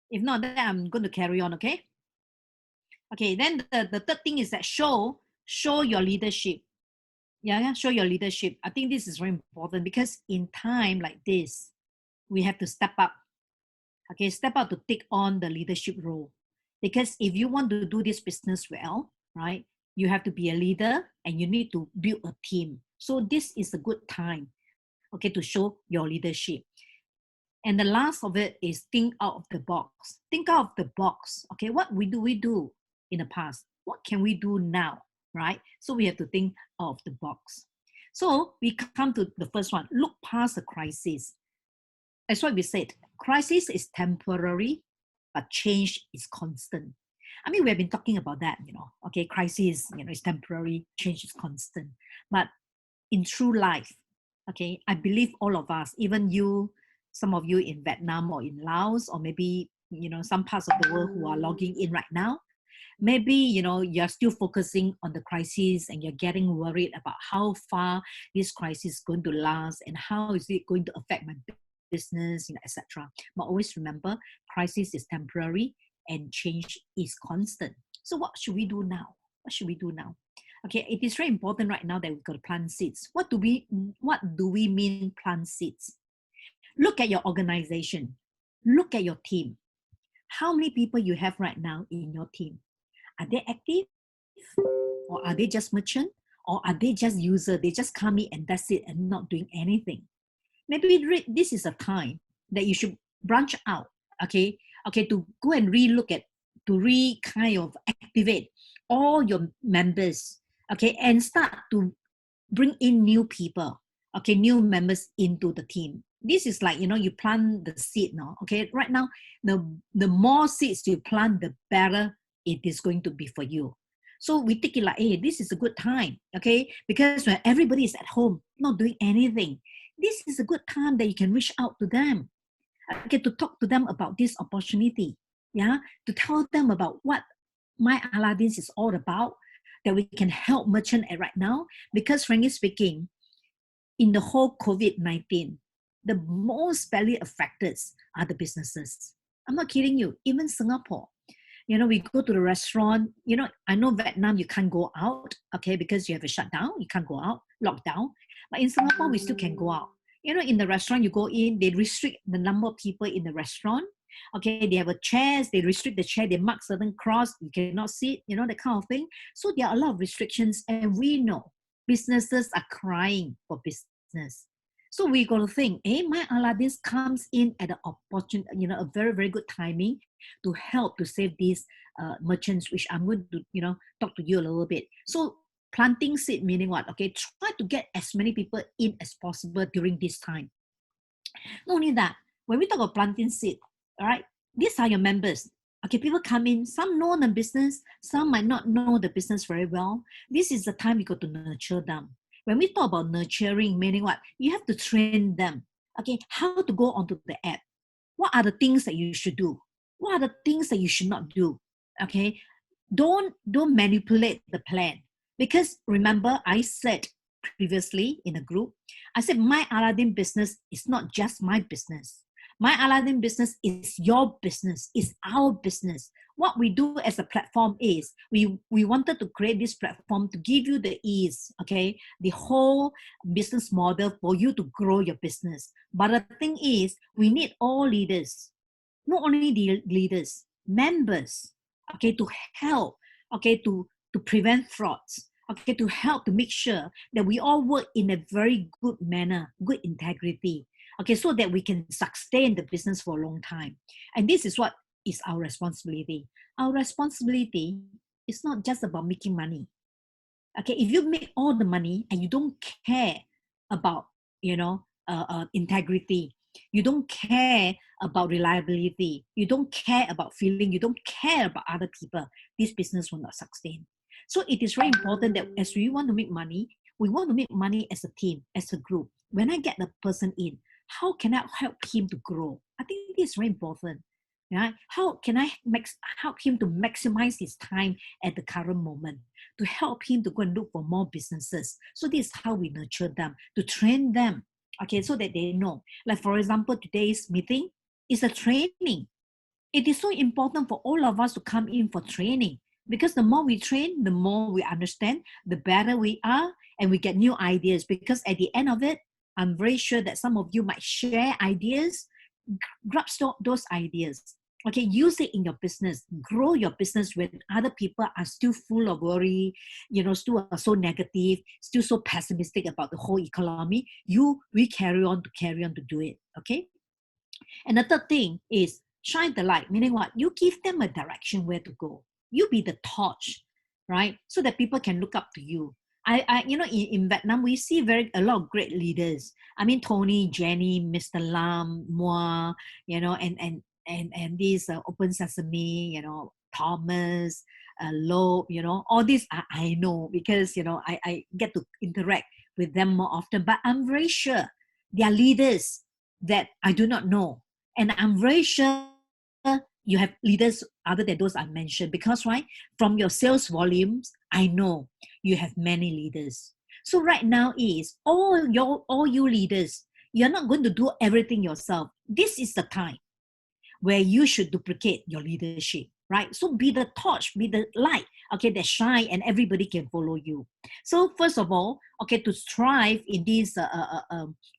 If not, then I'm going to carry on, okay? Okay, then the third thing is that show your leadership. Yeah, show your leadership. I think this is very important because in time like this, we have to step up. Okay, step up to take on the leadership role. Because if you want to do this business well, right, you have to be a leader and you need to build a team. So this is a good time, okay, to show your leadership. And the last of it is think out of the box. Think out of the box. Okay, what we do in the past? What can we do now? Right? So we have to think out of the box. So we come to the first one. Look past the crisis. That's what we said. Crisis is temporary, but change is constant. I mean, we have been talking about that, Okay, crisis, is temporary, change is constant. But in true life, okay, I believe all of us, even you, some of you in Vietnam or in Laos, or maybe, some parts of the world who are logging in right now, maybe, you're still focusing on the crisis and you're getting worried about how far this crisis is going to last and how is it going to affect my business, etc. But always remember, crisis is temporary and change is constant. So what should we do now? What should we do now? Okay, it is very important right now that we've got to plant seeds. What do we mean plant seeds? Look at your organization. Look at your team. How many people you have right now in your team? Are they active? Or are they just merchant? Or are they just user? They just come in and that's it and not doing anything. Maybe this is a time that you should branch out, okay, to go and re-look at, to kind of activate all your members, okay, and start to bring in new people, okay, new members into the team. This is like, you plant the seed now, okay? Right now, the more seeds you plant, the better it is going to be for you. So we take it like, hey, this is a good time, okay? Because when everybody is at home, not doing anything, this is a good time that you can reach out to them, okay, to talk to them about this opportunity, yeah, to tell them about what My Aladdinz is all about, that we can help merchant at right now. Because frankly speaking, in the whole COVID-19, the most badly affected are the businesses. I'm not kidding you. Even Singapore, we go to the restaurant, I know Vietnam, you can't go out, okay, because you have a shutdown, you can't go out, lockdown. But in Singapore, we still can go out. In the restaurant, you go in, they restrict the number of people in the restaurant. Okay, they have a chairs, they restrict the chair, they mark certain cross, you cannot sit, that kind of thing. So there are a lot of restrictions, and we know businesses are crying for business. So we got to think, My Aladdinz comes in at an opportunity, a very, very good timing to help to save these merchants, which I'm going to, talk to you a little bit. So planting seed meaning what? Okay, try to get as many people in as possible during this time. Not only that, when we talk about planting seed, all right, these are your members. Okay, people come in, some know the business, some might not know the business very well. This is the time you got to nurture them. When we talk about nurturing, meaning what? You have to train them. Okay, how to go onto the app. What are the things that you should do? What are the things that you should not do? Okay, don't manipulate the plan. Because remember, I said previously in a group, I said my Aladdin business is not just my business. My Aladdin business is your business, is our business. What we do as a platform is we wanted to create this platform to give you the ease, okay, the whole business model for you to grow your business. But the thing is, we need all leaders, not only the leaders, members, okay, to help, okay, to prevent frauds, okay, to help to make sure that we all work in a very good manner, good integrity, okay, so that we can sustain the business for a long time. And this is what is our responsibility. Our responsibility is not just about making money. Okay, if you make all the money and you don't care about, integrity, you don't care about reliability, you don't care about feeling, you don't care about other people, this business will not sustain. So it is very important that as we want to make money, we want to make money as a team, as a group. When I get the person in, how can I help him to grow? I think this is very important. Right? How can I help him to maximize his time at the current moment, to help him to go and look for more businesses? So this is how we nurture them, to train them, okay, so that they know. Like for example, today's meeting is a training. it is so important for all of us to come in for training, because the more we train, the more we understand, the better we are, and we get new ideas. Because at the end of it, I'm very sure that some of you might share ideas, grasp those ideas. Okay, use it in your business, grow your business when other people are still full of worry, still are so negative, still so pessimistic about the whole economy. We carry on to do it. Okay. And the third thing is shine the light, meaning what? You give them a direction where to go. You be the torch, right? So that people can look up to you. In Vietnam, we see a lot of great leaders. I mean, Tony, Jenny, Mr. Lam, Moa, and these Open Sesame, Thomas, Loeb, all these I know, because, I get to interact with them more often. But I'm very sure they are leaders that I do not know. And I'm very sure you have leaders other than those I mentioned, because, right, from your sales volumes, I know you have many leaders. So right now is all you leaders, you're not going to do everything yourself. This is the time where you should duplicate your leadership, right? So be the torch, be the light, okay, that shine, and everybody can follow you. So first of all, okay, to thrive in this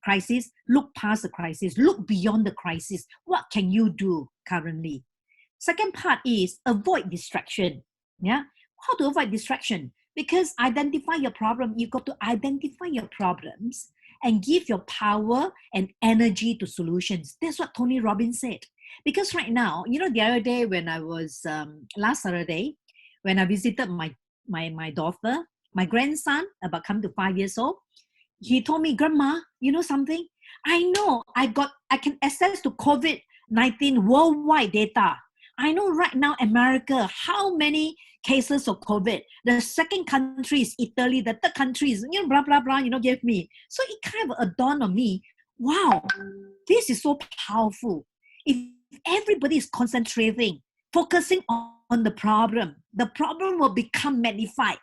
crisis, look past the crisis, look beyond the crisis. What can you do currently? Second part is avoid distraction. Yeah, how to avoid distraction? Because identify your problem. You got to identify your problems and give your power and energy to solutions. That's what Tony Robbins said. Because right now, the other day when I was last Saturday, when I visited my daughter, my grandson, about come to 5 years old, he told me, "Grandma, you know something? I know I can access to COVID-19 worldwide data. I know right now America, how many cases of COVID. The second country is Italy. The third country is, blah, blah, blah, gave me." So it kind of dawned on me, wow, this is so powerful. If everybody is concentrating, focusing on the problem will become magnified.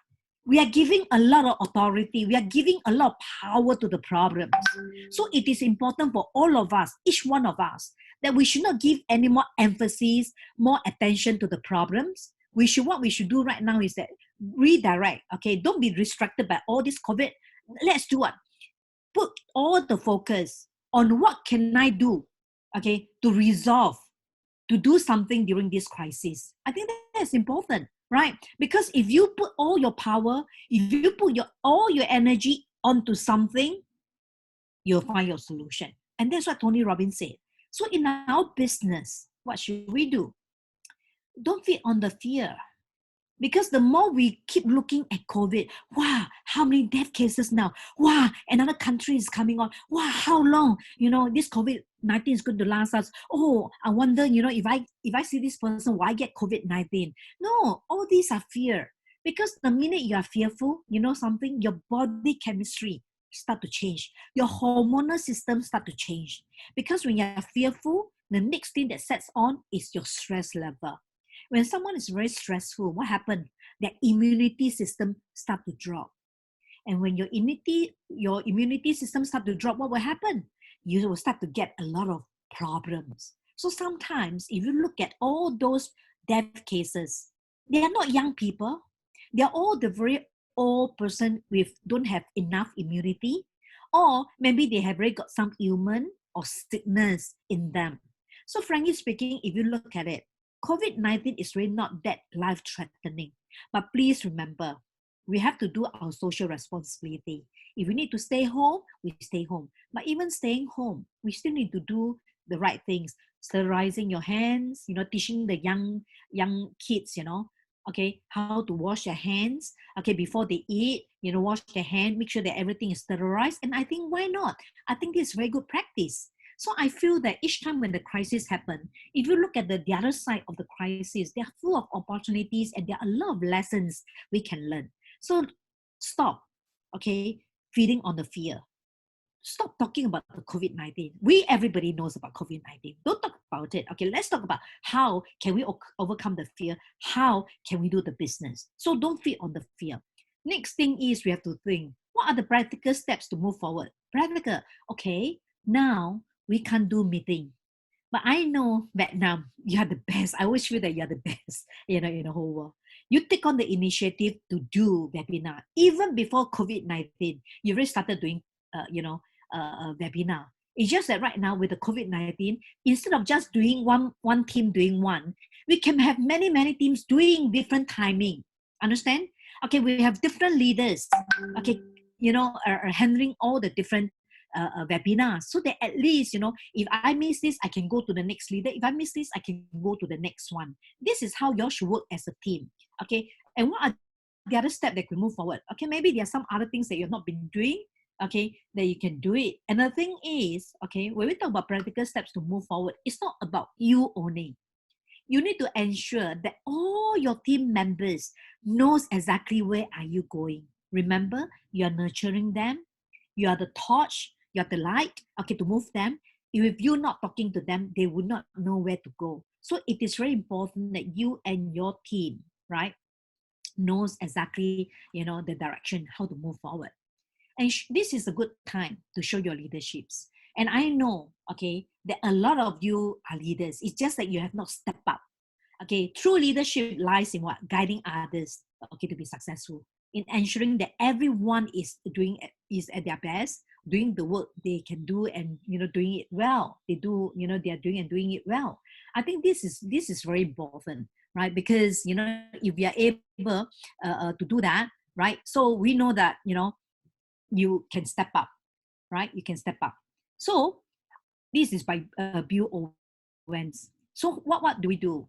We are giving a lot of authority. We are giving a lot of power to the problems. So it is important for all of us, each one of us, that we should not give any more emphasis, more attention to the problems. What we should do right now is that redirect, okay? Don't be distracted by all this COVID. Let's do what? Put all the focus on what can I do, okay, to resolve, to do something during this crisis. I think that's important, right? Because if you put all your power, if you put all your energy onto something, you'll find your solution. And that's what Tony Robbins said. So in our business, what should we do? Don't feed on the fear. Because the more we keep looking at COVID, wow, how many death cases now? Wow, another country is coming on. Wow, how long, this COVID-19 is going to last us? Oh, I wonder, if I see this person, why get COVID-19? No, all these are fear. Because the minute you are fearful, something, your body chemistry start to change. Your hormonal system start to change. Because when you are fearful, the next thing that sets on is your stress level. When someone is very stressful, what happens? Their immunity system start to drop. And when your immunity system start to drop, what will happen? You will start to get a lot of problems. So sometimes, if you look at all those death cases, they are not young people. They are all the very old person don't have enough immunity, or maybe they have already got some ailment or sickness in them. So frankly speaking, if you look at it, COVID-19 is really not that life-threatening. But please remember, we have to do our social responsibility. If we need to stay home, we stay home. But even staying home, we still need to do the right things. Sterilizing your hands, teaching the young kids, okay, how to wash their hands, okay, before they eat, wash their hand, make sure that everything is sterilized. And I think, why not? I think this is very good practice. So I feel that each time when the crisis happens, if you look at the other side of the crisis, they are full of opportunities and there are a lot of lessons we can learn. So stop, okay, feeding on the fear. Stop talking about the COVID-19. Everybody knows about COVID-19. Don't talk about it. Okay, let's talk about how can we overcome the fear? How can we do the business? So don't feed on the fear. Next thing is we have to think, what are the practical steps to move forward? Practical, okay, now we can't do meeting. But I know Vietnam, you are the best. I always feel that you are the best, in the whole world. You take on the initiative to do webinar. Even before COVID-19, you already started doing, webinar. It's just that right now with the COVID-19, instead of just doing one team doing one, we can have many, many teams doing different timing. Understand? Okay, we have different leaders, okay, handling all the different webinar, so that at least, if I miss this, I can go to the next leader. If I miss this, I can go to the next one. This is how you should work as a team. Okay, and what are the other steps that we move forward? Okay, maybe there are some other things that you've not been doing, okay, that you can do it. And the thing is, okay, when we talk about practical steps to move forward, it's not about you owning. You need to ensure that all your team members knows exactly where are you going. Remember, you are nurturing them. You are the torch, you are the light, okay, to move them. If you're not talking to them, they would not know where to go. So it is very important that you and your team, right, knows exactly, the direction, how to move forward. And this is a good time to show your leaderships. And I know, okay, that a lot of you are leaders. It's just that you have not stepped up. Okay, true leadership lies in what? Guiding others, okay, to be successful. In ensuring that everyone is at their best, doing the work they can do, and doing it well. They do, they are doing it well. I think this is very important, right? Because if we are able to do that, right? So we know that you can step up, right? You can step up. So this is by Bill Owens. So what do?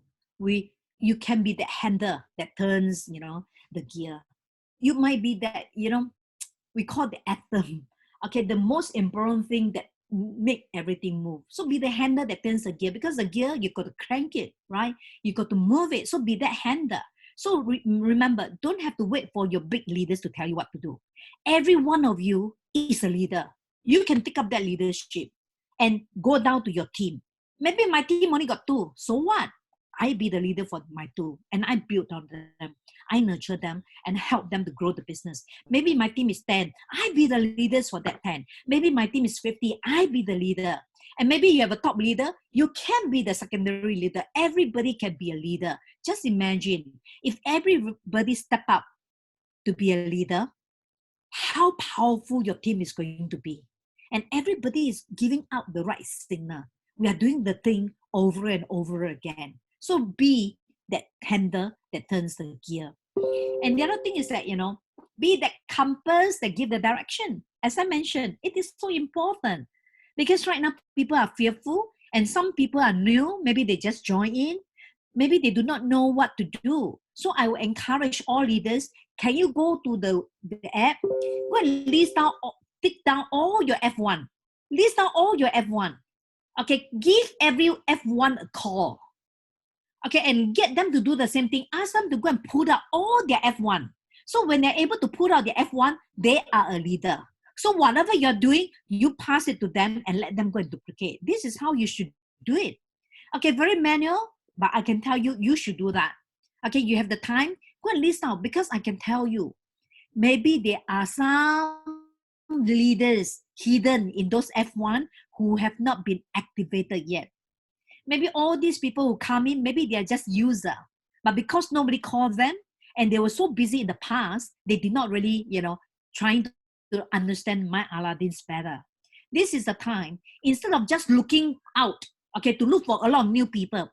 You can be the handler that turns, the gear. You might be that, we call the atom. Okay, the most important thing that make everything move. So be the handler that turns the gear, because the gear, you got to crank it, right? You got to move it. So be that handler. So remember, don't have to wait for your big leaders to tell you what to do. Every one of you is a leader. You can pick up that leadership and go down to your team. Maybe my team only got 2. So what? I be the leader for my 2, and I build on them. I nurture them and help them to grow the business. Maybe my team is 10. I be the leaders for that 10. Maybe my team is 50. I be the leader. And maybe you have a top leader. You can be the secondary leader. Everybody can be a leader. Just imagine if everybody step up to be a leader, how powerful your team is going to be. And everybody is giving out the right signal. We are doing the thing over and over again. So be that handler that turns the gear. And the other thing is that, be that compass that give the direction. As I mentioned, it is so important, because right now people are fearful, and some people are new. Maybe they just join in. Maybe they do not know what to do. So I will encourage all leaders, can you go to the app, go and take down all your F1. List down all your F1. Okay, give every F1 a call. Okay, and get them to do the same thing. Ask them to go and put out all their F1. So when they're able to put out their F1, they are a leader. So whatever you're doing, you pass it to them and let them go and duplicate. This is how you should do it. Okay, very manual, but I can tell you, you should do that. Okay, you have the time, go and list out, because I can tell you, maybe there are some leaders hidden in those F1 who have not been activated yet. Maybe all these people who come in, maybe they are just user, but because nobody calls them and they were so busy in the past, they did not really, trying to understand my Aladdinz better. This is the time, instead of just looking out, okay, to look for a lot of new people,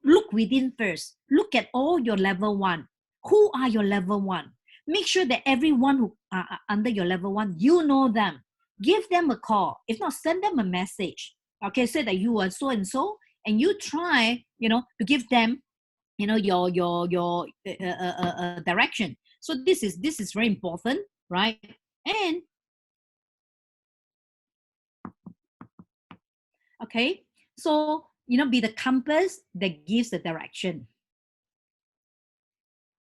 look within first. Look at all your level 1. Who are your level 1? Make sure that everyone who are under your level 1, you know them. Give them a call. If not, send them a message. Okay, say that you are so and so, and you try, to give them, your direction. So this is very important, right? And okay, so be the compass that gives the direction.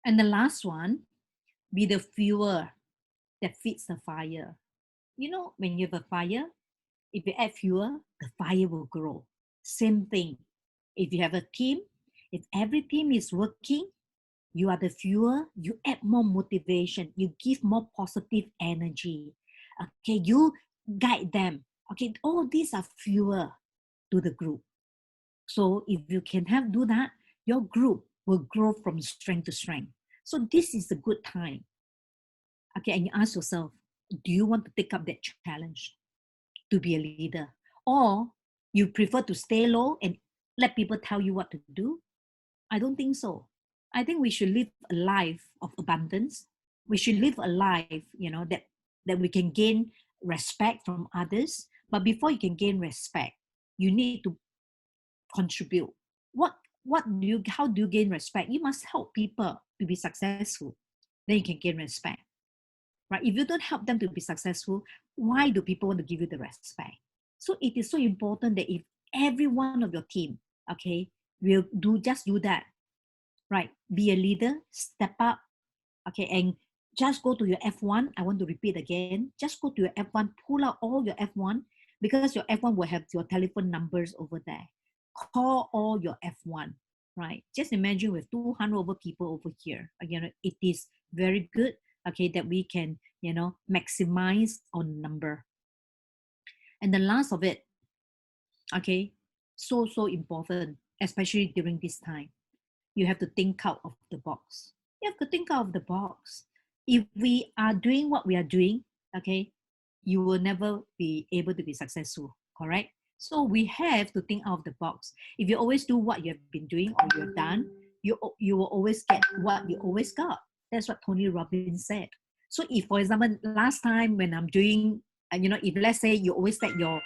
And the last one, be the fuel that feeds the fire. When you have a fire, if you add fuel, the fire will grow. Same thing. If you have a team, if every team is working, you are the fuel, you add more motivation, you give more positive energy. Okay, you guide them. Okay, all these are fuel to the group. So if you can do that, your group will grow from strength to strength. So this is a good time. Okay, and you ask yourself, do you want to take up that challenge to be a leader? Or you prefer to stay low and let people tell you what to do? I don't think so. I think we should live a life of abundance. We should live a life, that we can gain respect from others. But before you can gain respect, you need to contribute. How do you gain respect? You must help people to be successful. Then you can gain respect. Right? If you don't help them to be successful, why do people want to give you the respect? So it is so important that if every one of your team, okay, will do that, right? Be a leader, step up, okay, and just go to your F1. I want to repeat again. Just go to your F1, pull out all your F1, because your F1 will have your telephone numbers over there. Call all your F1, right? Just imagine with 200 over people over here. It is very good, okay, that we can, maximize on number. And the last of it, okay, so important, especially during this time. You have to think out of the box. You have to think out of the box. If we are doing what we are doing, okay, you will never be able to be successful, correct? So we have to think out of the box. If you always do what you have been doing or you have done, you will always get what you always got. That's what Tony Robbins said. So if, for example, last time when I'm doing, if let's say you always let your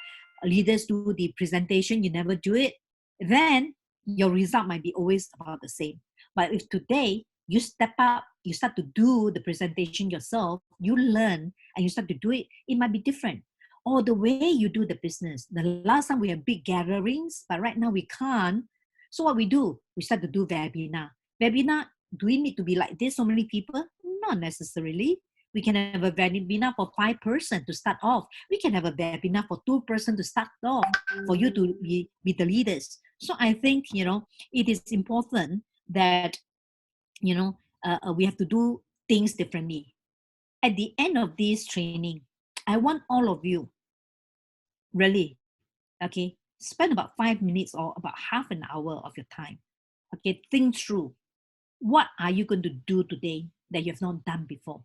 leaders do the presentation, you never do it, then your result might be always about the same. But if today you step up, you start to do the presentation yourself, you learn and you start to do it, it might be different. Or the way you do the business. The last time we had big gatherings, but right now we can't. So what we do, we start to do webinar. Webinar, do we need to be like this, so many people? Not necessarily. We can have a webinar for 5 person to start off. We can have a webinar for 2 person to start off, for you to be the leaders. So I think, it is important that, we have to do things differently. At the end of this training, I want all of you, really, okay, spend about 5 minutes or about half an hour of your time. Okay, think through, what are you going to do today that you have not done before?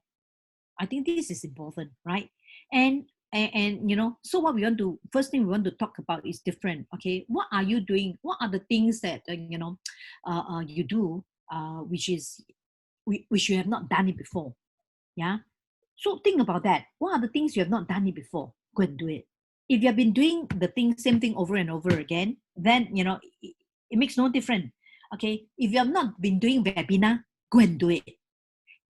I think this is important, right? And so what we want to, first thing we want to talk about is different. Okay, what are you doing? What are the things that you do, which you have not done it before? Yeah. So think about that. What are the things you have not done it before? Go and do it. If you have been doing the same thing over and over again, then it makes no difference. Okay. If you have not been doing webinar, go and do it.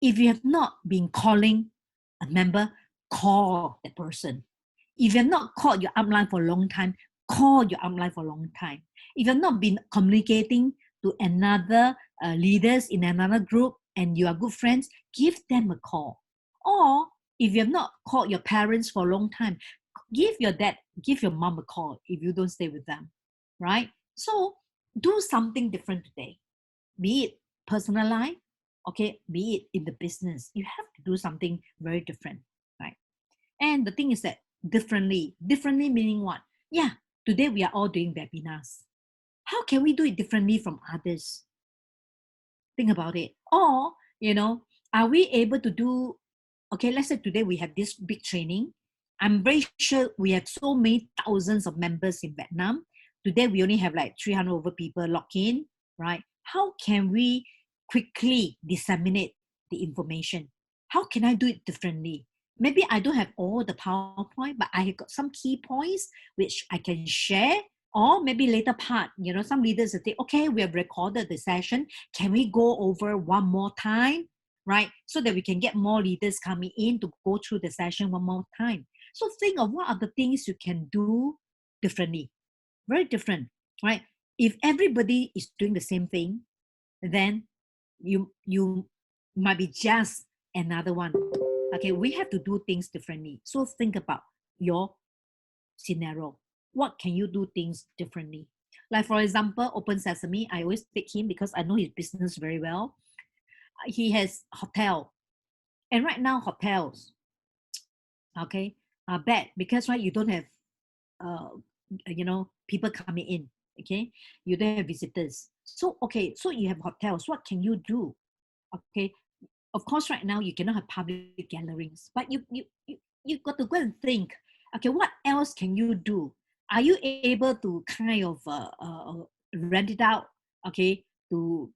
If you have not been calling a member, call the person. If you have not called your upline for a long time, call your upline for a long time. If you have not been communicating to another leaders in another group and you are good friends, give them a call. Or if you have not called your parents for a long time, give your mom a call if you don't stay with them, right? So do something different today, be it personal life, okay, be it in the business. You have to do something very different, right? And the thing is that differently meaning what? Yeah, today we are all doing webinars. How can we do it differently from others? Think about it. Or, are we able to do, okay, let's say today we have this big training. I'm very sure we have so many thousands of members in Vietnam. Today we only have like 300 over people logged in, right? How can we quickly disseminate the information? How can I do it differently? Maybe I don't have all the PowerPoint, but I have got some key points which I can share. Or maybe later part, some leaders will say, okay, we have recorded the session. Can we go over one more time? Right? So that we can get more leaders coming in to go through the session one more time. So think of what are the things you can do differently. Very different, right? If everybody is doing the same thing, then you might be just another one. Okay, we have to do things differently. So think about your scenario. What can you do things differently? Like for example, Open Sesame, I always pick him because I know his business very well. He has hotel, and right now hotels, okay, are bad because, right, you don't have people coming in. Okay, you don't have visitors. So okay, so you have hotels. What can you do? Okay, of course, right now you cannot have public gatherings, but you got to go and think. Okay, what else can you do? Are you able to kind of rent it out? Okay, to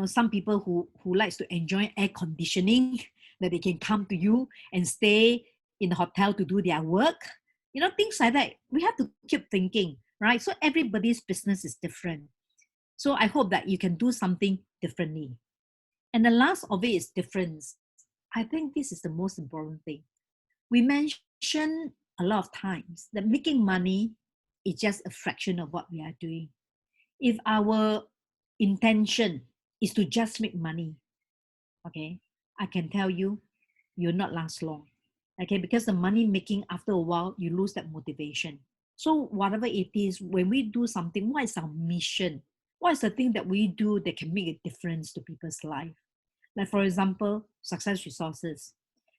some people who likes to enjoy air conditioning, that they can come to you and stay in the hotel to do their work. Things like that. We have to keep thinking, right? So everybody's business is different. So I hope that you can do something differently. And the last of it is difference. I think this is the most important thing. We mentioned a lot of times that making money is just a fraction of what we are doing. If our intention is to just make money, okay, I can tell you, you'll not last long. Okay, because the money making, after a while, you lose that motivation. So whatever it is, when we do something, what is our mission? What is the thing that we do that can make a difference to people's life? Like, for example, Success Resources.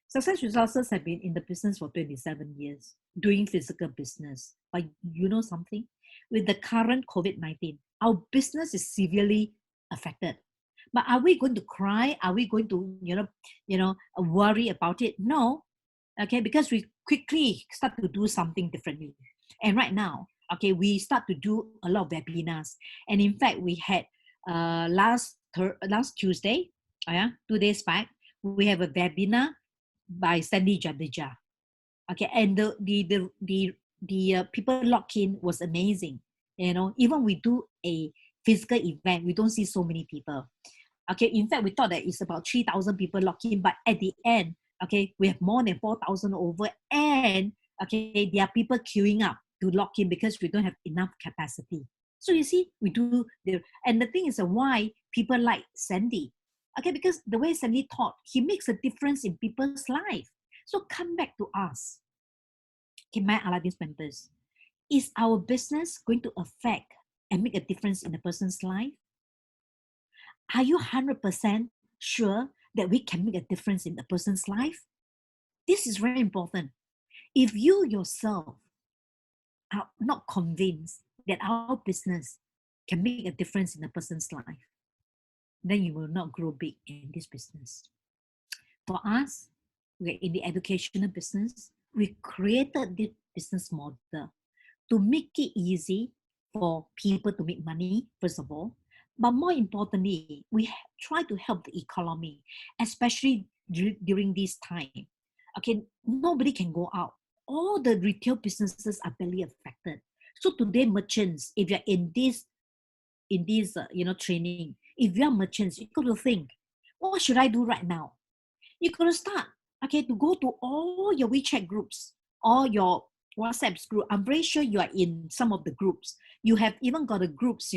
Success Resources have been in the business for 27 years, doing physical business. But you know something? With the current COVID-19, our business is severely affected. But are we going to cry? Are we going to, worry about it? No. Okay, because we quickly start to do something differently. And right now, okay, we start to do a lot of webinars. And in fact, we had last Tuesday, 2 days back, we have a webinar by Sandy Jadeja. Okay, and the people lock in was amazing. Even we do a physical event, we don't see so many people. Okay, in fact, we thought that it's about 3,000 people lock in, but at the end, okay, we have more than 4,000 over, and okay, there are people queuing up to lock in because we don't have enough capacity. So you see, we do and the thing is why people like Sandy. Okay, because the way Sandy taught, he makes a difference in people's life. So come back to us. Okay, my Aladdinz members, is our business going to affect and make a difference in a person's life? Are you 100% sure that we can make a difference in a person's life? This is very important. If you yourself are not convinced that our business can make a difference in a person's life, then you will not grow big in this business. For us, we're in the educational business. We created this business model to make it easy for people to make money, first of all. But more importantly, we try to help the economy, especially during this time. Okay, nobody can go out. All the retail businesses are barely affected. So today, merchants, if you're in this training, if you're merchants, you got to think, what should I do right now? You got to start, okay, to go to all your WeChat groups, all your WhatsApp group. I'm very sure you are in some of the groups. You have even got the groups,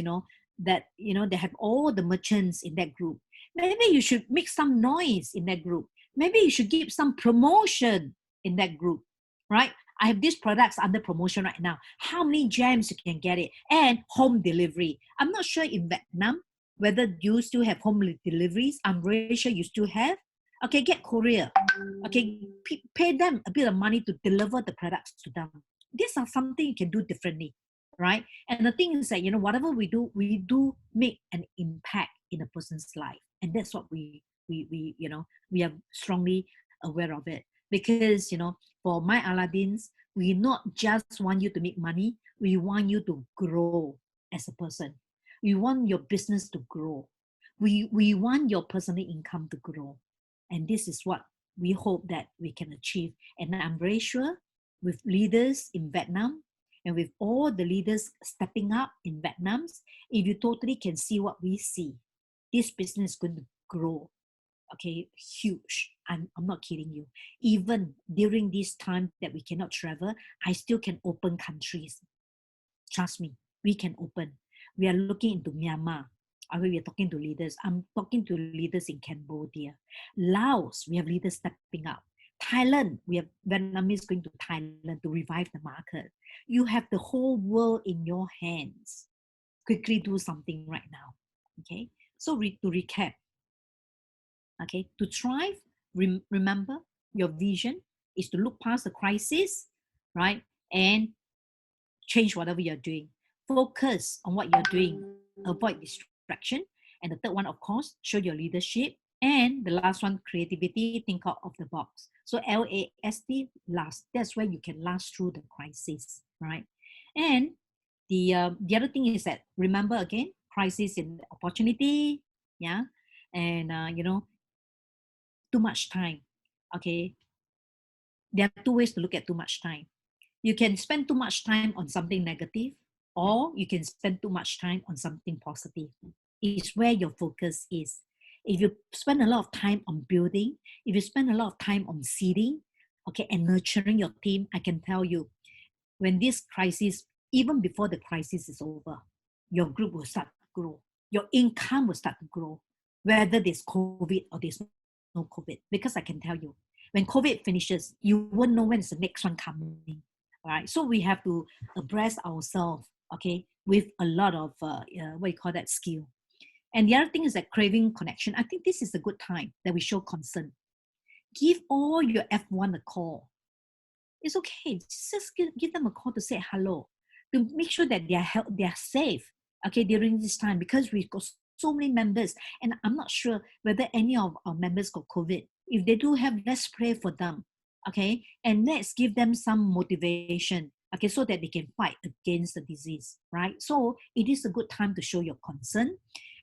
that they have all the merchants in that group. Maybe you should make some noise in that group. Maybe you should give some promotion in that group, right? I have these products under promotion right now. How many gems you can get it? And home delivery. I'm not sure in Vietnam whether you still have home deliveries. I'm very sure you still have. Okay, get courier. Okay, pay them a bit of money to deliver the products to them. These are something you can do differently, right? And the thing is that, whatever we do make an impact in a person's life. And that's what we are strongly aware of it. Because, for my Aladdinz, we not just want you to make money, we want you to grow as a person. We want your business to grow. We want your personal income to grow. And this is what we hope that we can achieve. And I'm very sure with leaders in Vietnam and with all the leaders stepping up in Vietnam, if you totally can see what we see, this business is going to grow. Okay, huge. I'm not kidding you. Even during this time that we cannot travel, I still can open countries. Trust me, we can open. We are looking into Myanmar. We are talking to leaders. I'm talking to leaders in Cambodia. Laos, we have leaders stepping up. Thailand, we have Vietnamese going to Thailand to revive the market. You have the whole world in your hands. Quickly do something right now. Okay, so to recap. Okay, to thrive, remember your vision is to look past the crisis, right? And change whatever you're doing. Focus on what you're doing. Avoid distraction. And the third one, of course, show your leadership. And the last one, creativity, think out of the box. So LAST, last. That's where you can last through the crisis, right? And the other thing is that, remember again, crisis in opportunity, yeah, and too much time. Okay, there are two ways to look at too much time. You can spend too much time on something negative, or you can spend too much time on something positive. It's where your focus is. If you spend a lot of time on building, if you spend a lot of time on seeding, okay, and nurturing your team, I can tell you, when this crisis, even before the crisis is over, your group will start to grow. Your income will start to grow, whether there's COVID or there's no COVID. Because I can tell you, when COVID finishes, you won't know when is the next one coming. All right, so we have to abreast ourselves, okay, with a lot of skill. And the other thing is that craving connection. I think this is a good time that we show concern. Give all your F1 a call. It's okay. Just give them a call to say hello, to make sure that they are safe, okay, during this time, because we've got so many members, and I'm not sure whether any of our members got COVID. If they do have, let's pray for them, okay, and let's give them some motivation, okay, so that they can fight against the disease, right? So it is a good time to show your concern,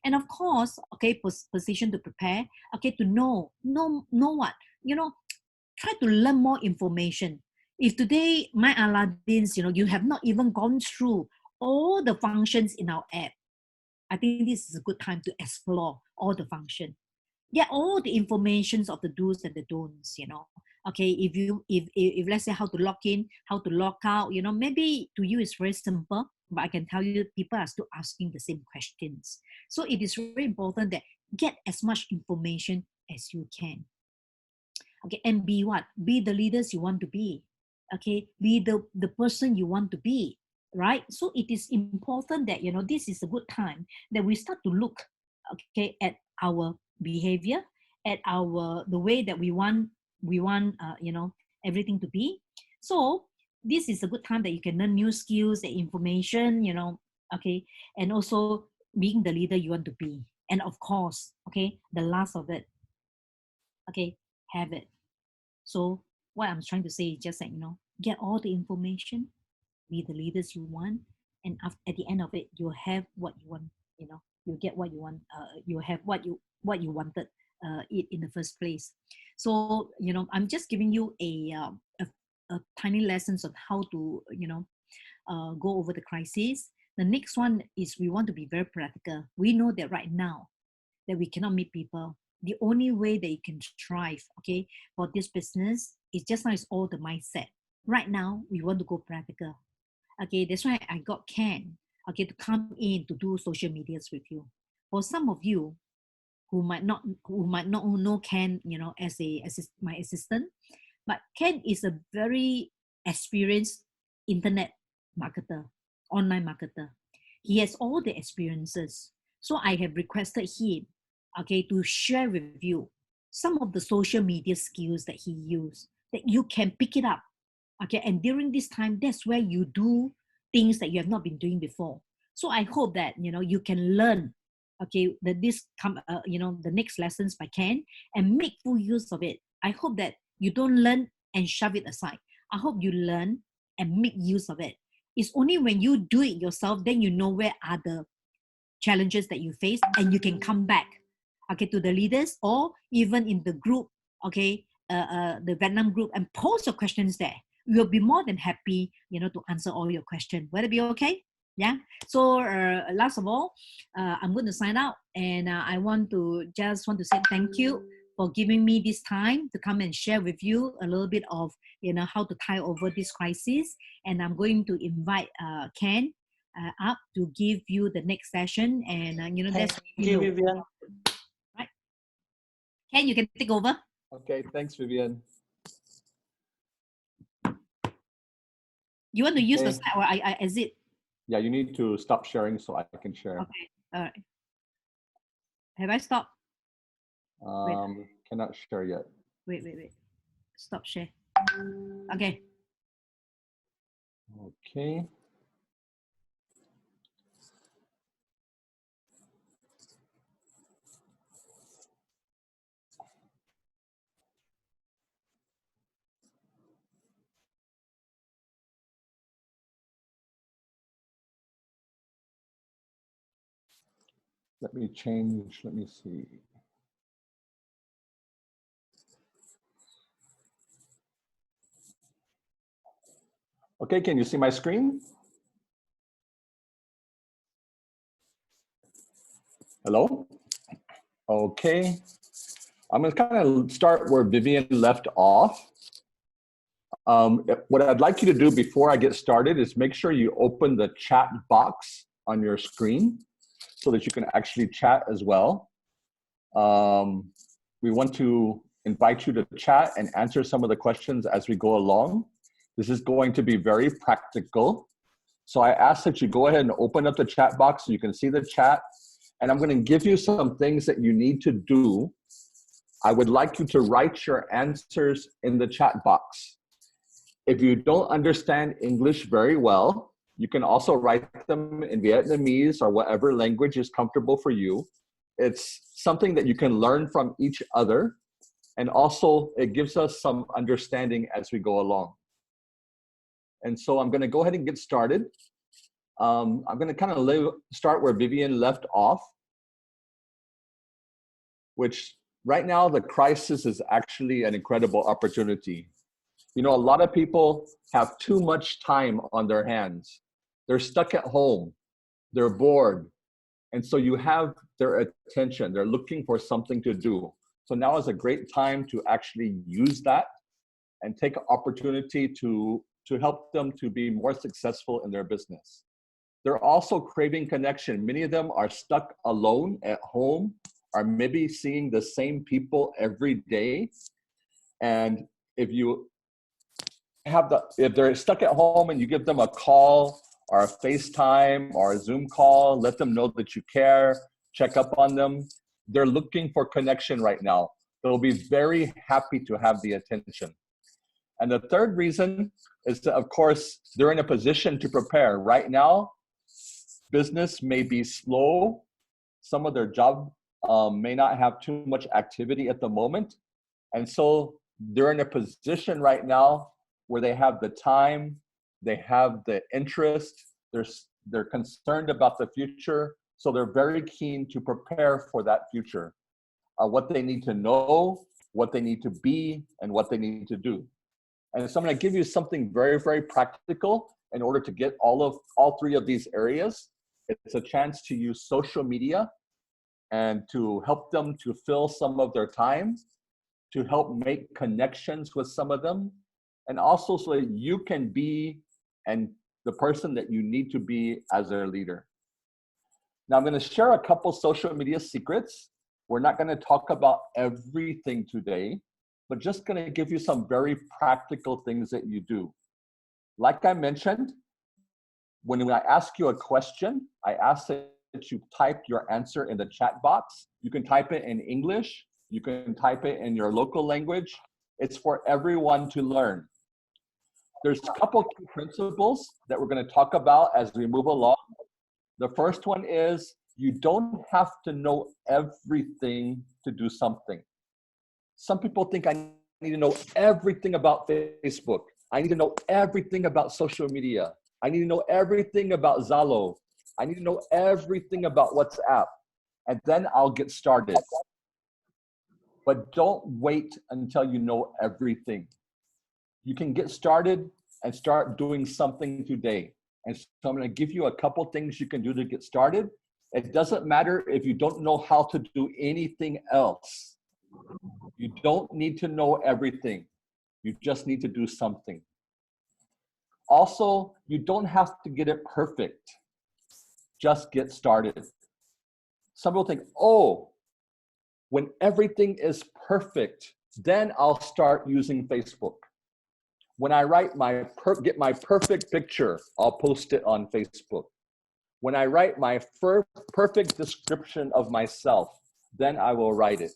and of course, okay, position to prepare, okay, to know what, try to learn more information. If today, my Aladdinz, you have not even gone through all the functions in our app, I think this is a good time to explore all the functions. Get all the informations of the do's and the don'ts, Okay, if let's say how to log in, how to log out, maybe to you it's very simple, but I can tell you people are still asking the same questions. So it is very important that get as much information as you can. Okay, and be what? Be the leaders you want to be. Okay, be the person you want to be, right? So it is important that, this is a good time that we start to look, okay, at our behavior, at the way that we want everything to be. So this is a good time that you can learn new skills and information, okay, and also being the leader you want to be. And of course, okay, the last of it, okay, have it. So what I'm trying to say is just that, get all the information, be the leaders you want, and at the end of it, you'll have what you want. You'll get what you want. You have what you wanted it in the first place. So I'm just giving you a tiny lessons on how to go over the crisis. The next one is we want to be very practical. We know that right now that we cannot meet people. The only way that you can thrive, okay, for this business is just now is all the mindset. Right now, we want to go practical. Okay, that's why I got Ken, okay, to come in to do social medias with you. For some of you who might not know Ken, as my assistant, but Ken is a very experienced internet marketer, online marketer. He has all the experiences. So I have requested him, okay, to share with you some of the social media skills that he used, that you can pick it up, okay, and during this time, that's where you do things that you have not been doing before. So I hope that you can learn, okay, that the next lessons by Ken, and make full use of it. I hope that you don't learn and shove it aside. I hope you learn and make use of it. It's only when you do it yourself, then you know where are the challenges that you face, and you can come back, okay, to the leaders, or even in the group, okay, the Vietnam group, and pose your questions there. We'll be more than happy, to answer all your questions. Will it be okay? Yeah. So last of all, I'm going to sign out, and I want to say thank you for giving me this time to come and share with you a little bit of how to tide over this crisis. And I'm going to invite Ken up to give you the next session, and Thank you, Vivien. Right, Ken, you can take over. Okay, thanks, Vivien. You want to use the slide, or I exit? Yeah, you need to stop sharing so I can share. Okay, all right. Have I stopped? Cannot share yet. Wait. Stop share. Okay. Okay. Let me change, let me see. Okay, can you see my screen? Hello? Okay. I'm going to kind of start where Vivien left off. What I'd like you to do before I get started is make sure you open the chat box on your screen so that you can actually chat as well. We want to invite you to chat and answer some of the questions as we go along. This is going to be very practical. So I ask that you go ahead and open up the chat box so you can see the chat. And I'm going to give you some things that you need to do. I would like you to write your answers in the chat box. If you don't understand English very well, you can also write them in Vietnamese or whatever language is comfortable for you. It's something that you can learn from each other. And also it gives us some understanding as we go along. And so I'm going to go ahead and get started. I'm going to kind of start where Vivien left off, which right now the crisis is actually an incredible opportunity. You know, a lot of people have too much time on their hands. They're stuck at home. They're bored. And so you have their attention. They're looking for something to do. So now is a great time to actually use that and take an opportunity to help them to be more successful in their business. They're also craving connection. Many of them are stuck alone at home, or maybe seeing the same people every day. And if they're stuck at home and you give them a call or a FaceTime or a Zoom call, let them know that you care, check up on them. They're looking for connection right now. They'll be very happy to have the attention. And the third reason is that, of course, they're in a position to prepare. Right now, business may be slow. Some of their job may not have too much activity at the moment. And so they're in a position right now where they have the time, they have the interest, they're concerned about the future. So they're very keen to prepare for that future. What they need to know, what they need to be, and what they need to do. And so I'm going to give you something very, very practical in order to get all three of these areas. It's a chance to use social media and to help them to fill some of their time, to help make connections with some of them, and also so that you can be and the person that you need to be as their leader. Now I'm going to share a couple social media secrets. We're not going to talk about everything today, but just going to give you some very practical things that you do. Like I mentioned, when I ask you a question, I ask that you type your answer in the chat box. You can type it in English. You can type it in your local language. It's for everyone to learn. There's a couple key principles that we're going to talk about as we move along. The first one is you don't have to know everything to do something. Some people think I need to know everything about Facebook. I need to know everything about social media. I need to know everything about Zalo. I need to know everything about WhatsApp. And then I'll get started. But don't wait until you know everything. You can get started and start doing something today. And so I'm going to give you a couple things you can do to get started. It doesn't matter if you don't know how to do anything else. You don't need to know everything. You just need to do something. Also, you don't have to get it perfect. Just get started. Some people think, oh, when everything is perfect, then I'll start using Facebook. When I write get my perfect picture, I'll post it on Facebook. When I write my perfect description of myself, then I will write it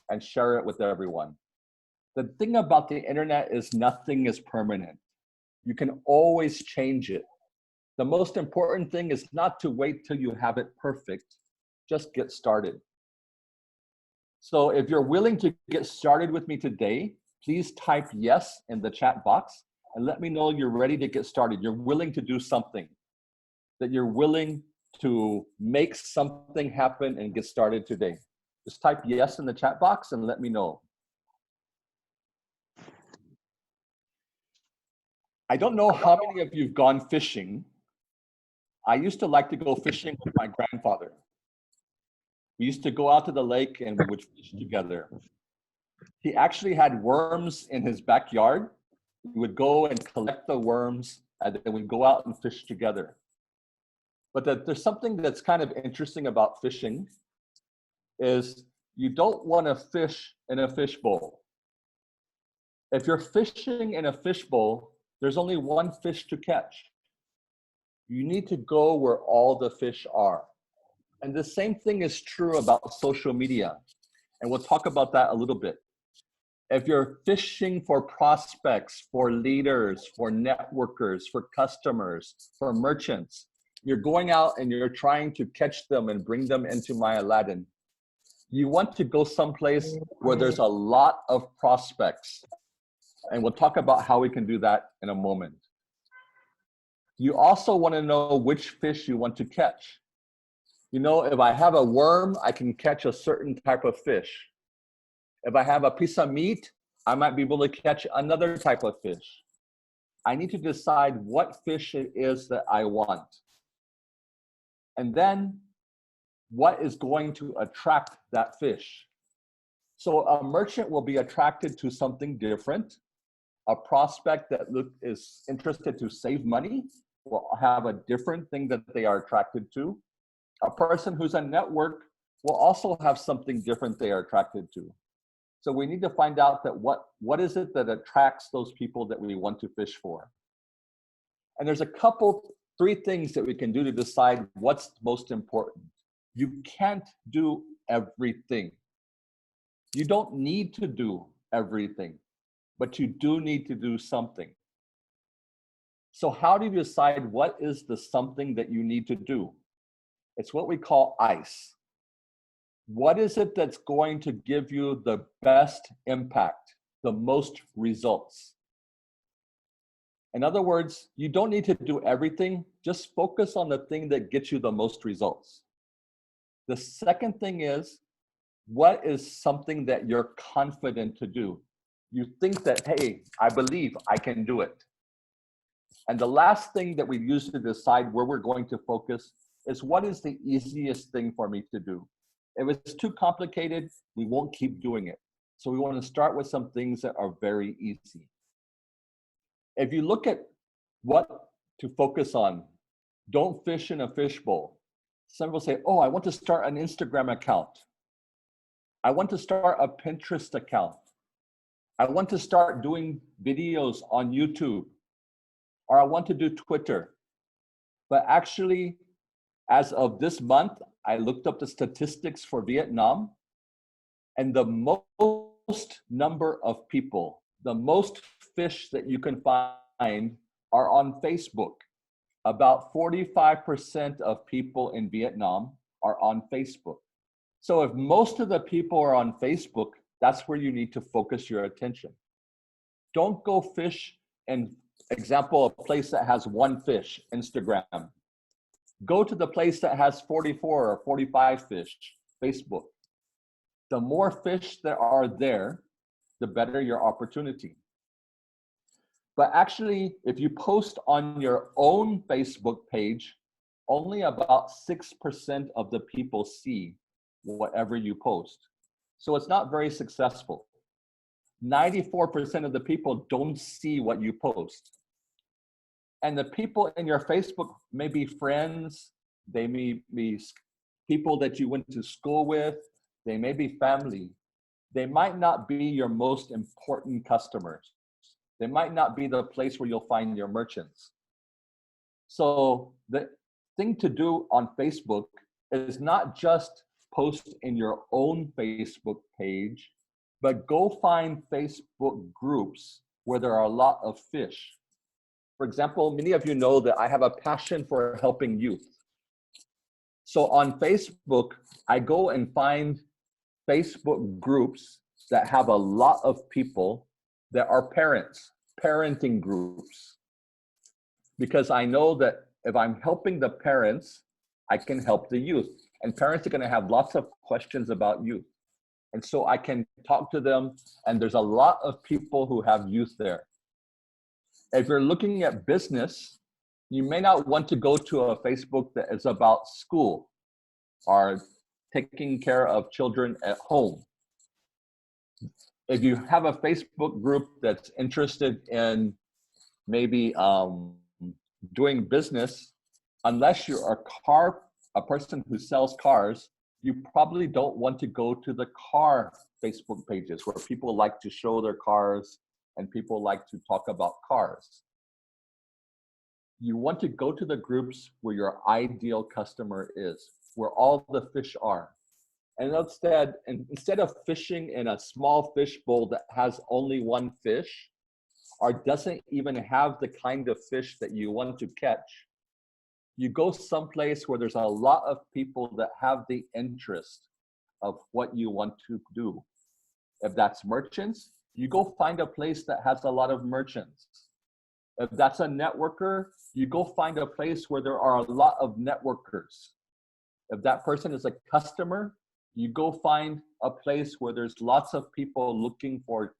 and share it with everyone. The thing about the internet is nothing is permanent. You can always change it. The most important thing is not to wait till you have it perfect. Just get started. So if you're willing to get started with me today, please type yes in the chat box and let me know you're ready to get started. You're willing to do something, that you're willing to make something happen and get started today? Just type yes in the chat box and let me know. I don't know how many of you have gone fishing. I used to like to go fishing with my grandfather. We used to go out to the lake and we would fish together. He actually had worms in his backyard. We would go and collect the worms and then we'd go out and fish together. But there's something that's kind of interesting about fishing is you don't want to fish in a fishbowl. If you're fishing in a fishbowl, there's only one fish to catch. You need to go where all the fish are. And the same thing is true about social media. And we'll talk about that a little bit. If you're fishing for prospects, for leaders, for networkers, for customers, for merchants, you're going out and you're trying to catch them and bring them into my Aladdin. You want to go someplace where there's a lot of prospects. And we'll talk about how we can do that in a moment. You also want to know which fish you want to catch. You know, if I have a worm, I can catch a certain type of fish. If I have a piece of meat, I might be able to catch another type of fish. I need to decide what fish it is that I want. And then what is going to attract that fish? So a merchant will be attracted to something different. A prospect that is interested to save money will have a different thing that they are attracted to. A person who's a network will also have something different they are attracted to. So we need to find out that what is it that attracts those people that we want to fish for. And there's three things that we can do to decide what's most important. You can't do everything. You don't need to do everything, but you do need to do something. So how do you decide what is the something that you need to do? It's what we call ICE. What is it that's going to give you the best impact, the most results? In other words, you don't need to do everything, just focus on the thing that gets you the most results. The second thing is, what is something that you're confident to do? You think that, hey, I believe I can do it. And the last thing that we use to decide where we're going to focus is what is the easiest thing for me to do? If it's too complicated, we won't keep doing it. So we want to start with some things that are very easy. If you look at what to focus on, don't fish in a fishbowl. Some people say, oh, I want to start an Instagram account. I want to start a Pinterest account. I want to start doing videos on YouTube, or I want to do Twitter. But actually, as of this month, I looked up the statistics for Vietnam, and the most number of people, the most fish that you can find are on Facebook. About 45% of people in Vietnam are on Facebook. So if most of the people are on Facebook, that's where you need to focus your attention. Don't go fish in, example, a place that has one fish, Instagram. Go to the place that has 44 or 45 fish, Facebook. The more fish that are there, the better your opportunity. But actually, if you post on your own Facebook page, only about 6% of the people see whatever you post. So it's not very successful. 94% of the people don't see what you post. And the people in your Facebook may be friends, they may be people that you went to school with, they may be family. They might not be your most important customers. They might not be the place where you'll find your merchants. So the thing to do on Facebook is not just post in your own Facebook page, but go find Facebook groups where there are a lot of fish. For example, many of you know that I have a passion for helping youth. So on Facebook, I go and find Facebook groups that have a lot of people that are parents, parenting groups. Because I know that if I'm helping the parents, I can help the youth. And parents are going to have lots of questions about youth. And so I can talk to them, and there's a lot of people who have youth there. If you're looking at business, you may not want to go to a Facebook that is about school or taking care of children at home. If you have a Facebook group that's interested in maybe doing business, unless you're a person who sells cars, you probably don't want to go to the car Facebook pages where people like to show their cars and people like to talk about cars. You want to go to the groups where your ideal customer is, where all the fish are. And instead of fishing in a small fish bowl that has only one fish, or doesn't even have the kind of fish that you want to catch, you go someplace where there's a lot of people that have the interest of what you want to do. If that's merchants, you go find a place that has a lot of merchants. If that's a networker, you go find a place where there are a lot of networkers. If that person is a customer, you go find a place where there's lots of people looking for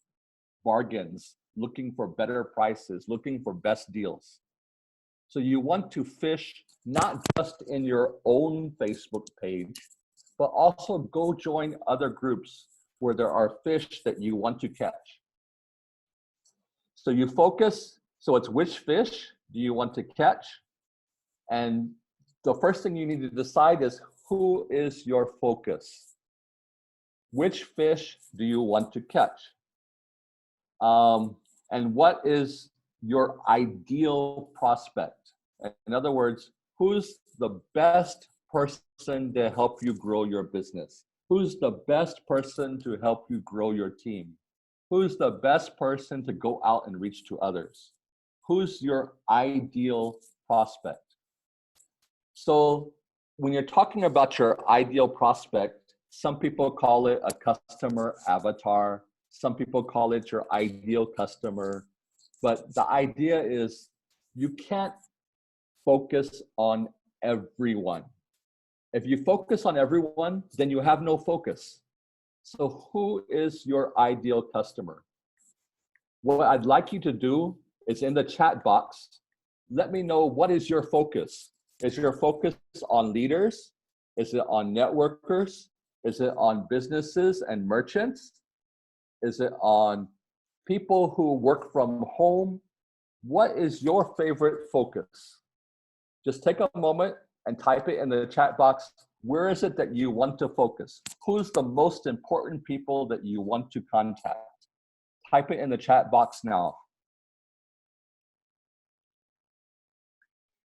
bargains, looking for better prices, looking for best deals. So you want to fish not just in your own Facebook page, but also go join other groups where there are fish that you want to catch. So you focus, so it's which fish do you want to catch? And the first thing you need to decide is who is your focus? Which fish do you want to catch? And what is your ideal prospect? In other words, who's the best person to help you grow your business? Who's the best person to help you grow your team? Who's the best person to go out and reach to others? Who's your ideal prospect? So when you're talking about your ideal prospect, some people call it a customer avatar. Some people call it your ideal customer. But the idea is you can't focus on everyone. If you focus on everyone, then you have no focus. So who is your ideal customer? What I'd like you to do is in the chat box, let me know what is your focus. Is your focus on leaders? Is it on networkers? Is it on businesses and merchants? Is it on people who work from home? What is your favorite focus? Just take a moment and type it in the chat box. Where is it that you want to focus? Who's the most important people that you want to contact? Type it in the chat box now.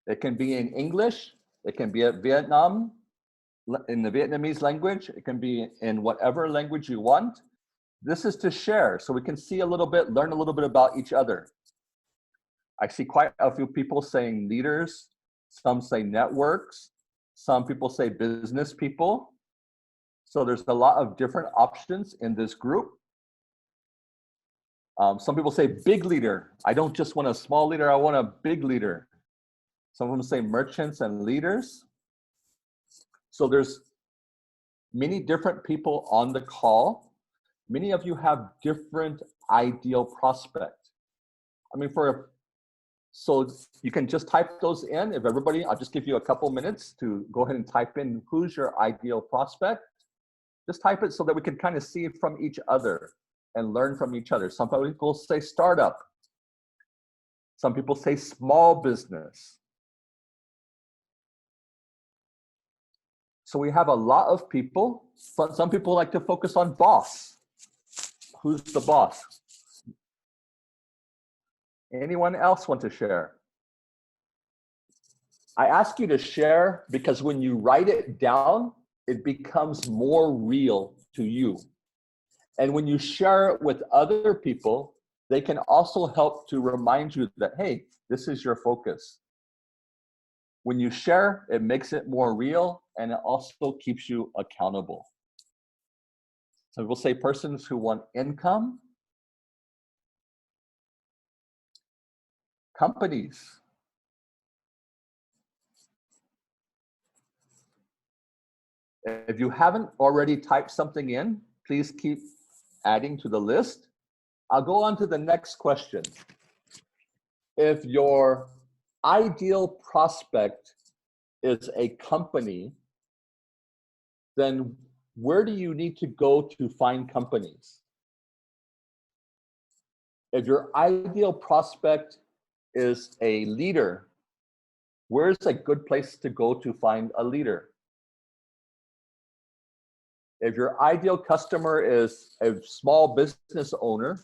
It can be in English. It can be in Vietnam, in the Vietnamese language. It can be in whatever language you want. This is to share so we can see a little bit, learn a little bit about each other. I see quite a few people saying leaders. Some say networks. Some people say business people. So there's a lot of different options in this group. Some people say big leader. I don't just want a small leader, I want a big leader. Some of them say merchants and leaders. So there's many different people on the call. Many of you have different ideal prospects. I mean, so you can just type those in. If everybody, I'll just give you a couple minutes to go ahead and type in who's your ideal prospect. Just type it so that we can kind of see from each other and learn from each other. Some people say startup. Some people say small business. So we have a lot of people, but some people like to focus on boss. Who's the boss? Anyone else want to share? I ask you to share because when you write it down, it becomes more real to you. And when you share it with other people, they can also help to remind you that, hey, this is your focus. When you share, it makes it more real and it also keeps you accountable. So we'll say persons who want income, companies, If you haven't already typed something in, please keep adding to the list. I'll go on to the next question. If your ideal prospect is a company, then where do you need to go to find companies? If your ideal prospect is a leader, where's a good place to go to find a leader? If your ideal customer is a small business owner,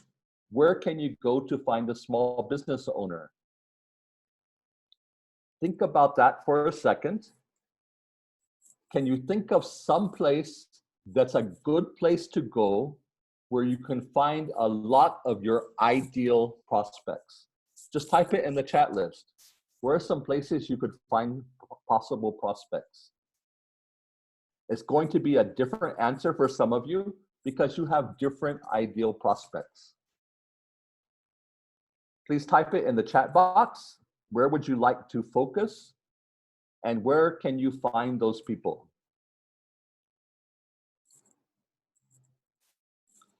where can you go to find a small business owner? Think about that for a second. Can you think of some place that's a good place to go where you can find a lot of your ideal prospects? Just type it in the chat list. Where are some places you could find possible prospects? It's going to be a different answer for some of you because you have different ideal prospects. Please type it in the chat box. Where would you like to focus? And where can you find those people?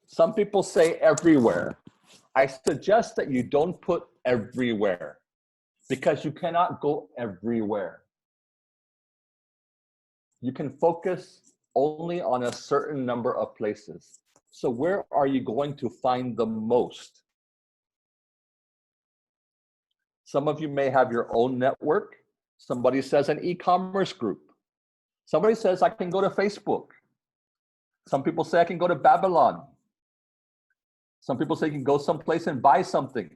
Some people say everywhere. I suggest that you don't put everywhere because you cannot go everywhere. You can focus only on a certain number of places. So where are you going to find the most? Some of you may have your own network. Somebody says an e-commerce group. Somebody says I can go to Facebook. Some people say I can go to Babylon. Some people say you can go someplace and buy something.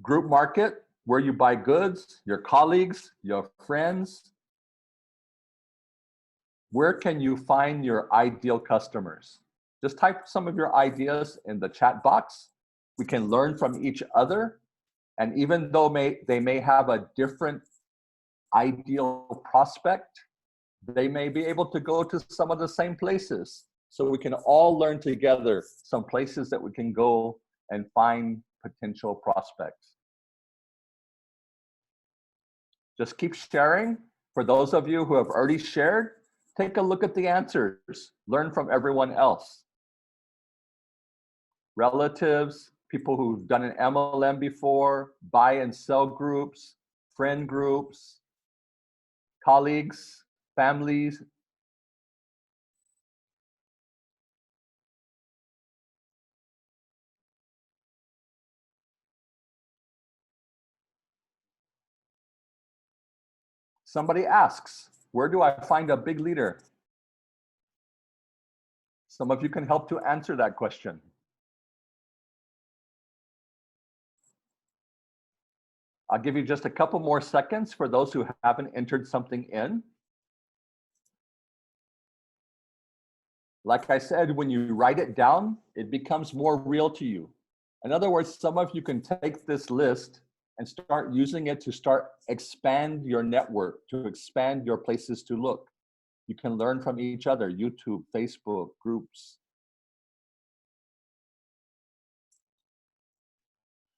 Group market, where you buy goods, your colleagues, your friends. Where can you find your ideal customers? Just type some of your ideas in the chat box. We can learn from each other. And even though they may have a different ideal prospect, they may be able to go to some of the same places. So we can all learn together some places that we can go and find potential prospects. Just keep sharing. For those of you who have already shared, take a look at the answers. Learn from everyone else. Relatives, people who've done an MLM before, buy and sell groups, friend groups, colleagues, families. Somebody asks, where do I find a big leader? Some of you can help to answer that question. I'll give you just a couple more seconds for those who haven't entered something in. Like I said, when you write it down, it becomes more real to you. In other words, some of you can take this list and start using it to start expand your network, to expand your places to look. You can learn from each other, YouTube, Facebook, groups.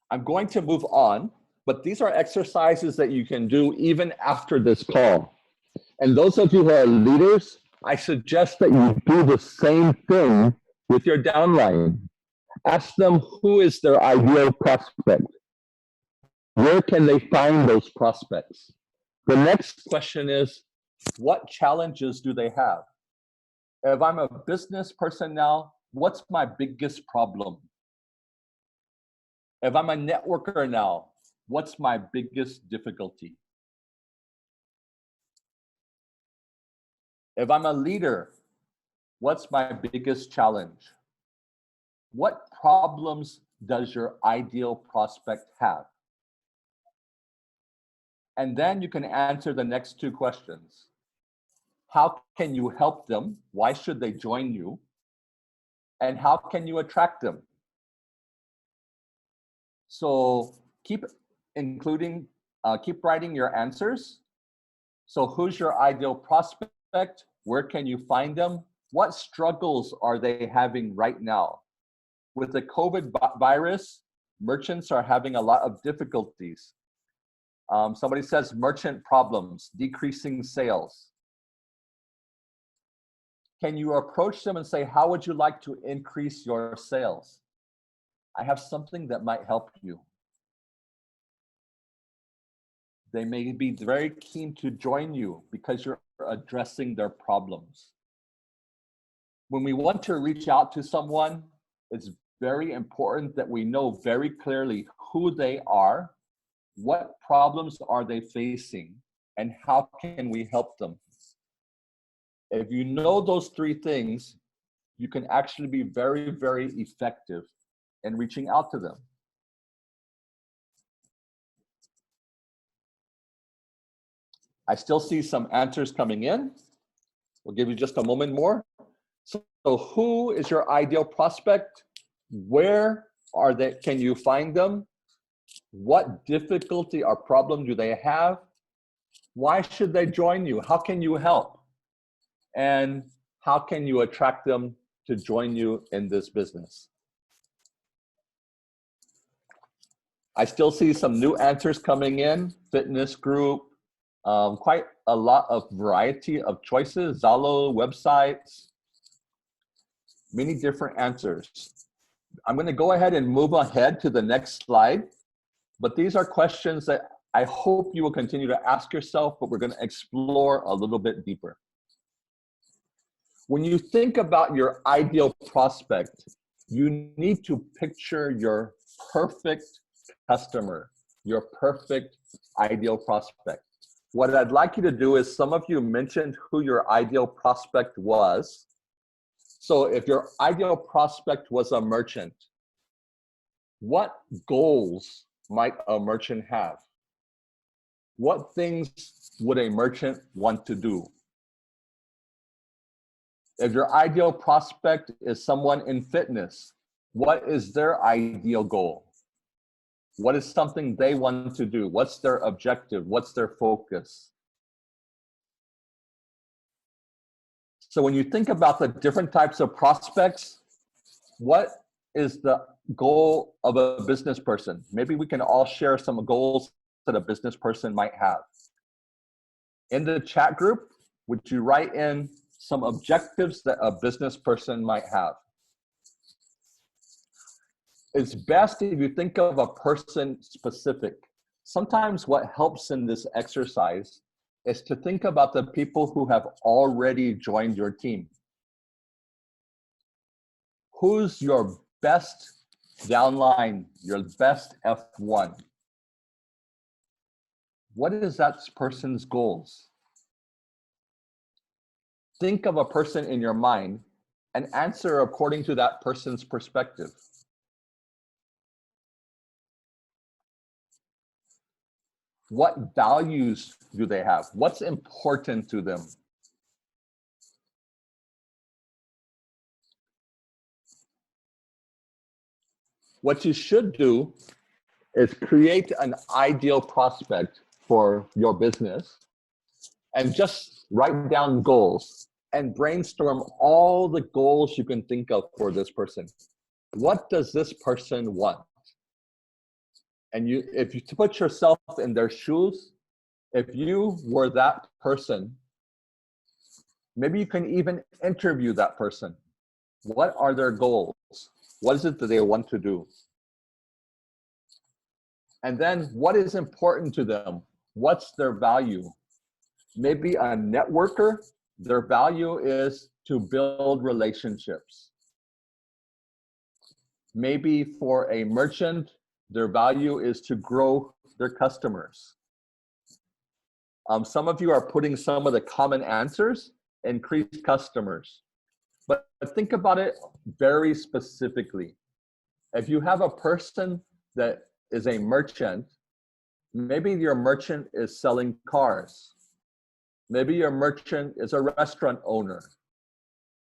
I'm going to move on, but these are exercises that you can do even after this call. And those of you who are leaders, I suggest that you do the same thing with your downline. Ask them who is their ideal prospect. Where can they find those prospects? The next question is, what challenges do they have? If I'm a business person now, what's my biggest problem? If I'm a networker now, what's my biggest difficulty? If I'm a leader, what's my biggest challenge? What problems does your ideal prospect have? And then you can answer the next two questions. How can you help them? Why should they join you? And how can you attract them? So keep writing your answers. So who's your ideal prospect? Where can you find them? What struggles are they having right now? With the COVID virus, merchants are having a lot of difficulties. Somebody says merchant problems, decreasing sales. Can you approach them and say, how would you like to increase your sales? I have something that might help you. They may be very keen to join you because you're addressing their problems. When we want to reach out to someone, it's very important that we know very clearly who they are, what problems are they facing, and how can we help them. If you know those three things, you can actually be very, very effective in reaching out to them. I still see some answers coming in. We'll give you just a moment more. So who is your ideal prospect? Where are they? Can you find them? What difficulty or problem do they have? Why should they join you? How can you help? And how can you attract them to join you in this business? I still see some new answers coming in. Fitness group, quite a lot of variety of choices, Zalo, websites, many different answers. I'm going to go ahead and move ahead to the next slide. But these are questions that I hope you will continue to ask yourself, but we're going to explore a little bit deeper. When you think about your ideal prospect, you need to picture your perfect customer, your perfect ideal prospect. What I'd like you to do is, some of you mentioned who your ideal prospect was. So if your ideal prospect was a merchant, what goals might a merchant have? What things would a merchant want to do? If your ideal prospect is someone in fitness, what is their ideal goal? What is something they want to do? What's their objective? What's their focus? So when you think about the different types of prospects, what is the goal of a business person? Maybe we can all share some goals that a business person might have. In the chat group, would you write in some objectives that a business person might have? It's best if you think of a person specific. Sometimes what helps in this exercise is to think about the people who have already joined your team. Who's your best downline, your best F1? What is that person's goals? Think of a person in your mind and answer according to that person's perspective. What values do they have? What's important to them? What you should do is create an ideal prospect for your business and just write down goals and brainstorm all the goals you can think of for this person. What does this person want? And if you put yourself in their shoes, if you were that person, maybe you can even interview that person. What are their goals? What is it that they want to do? And then what is important to them? What's their value? Maybe a networker, their value is to build relationships. Maybe for a merchant, their value is to grow their customers. Some of you are putting some of the common answers: increase customers. But think about it very specifically. If you have a person that is a merchant, maybe your merchant is selling cars. Maybe your merchant is a restaurant owner.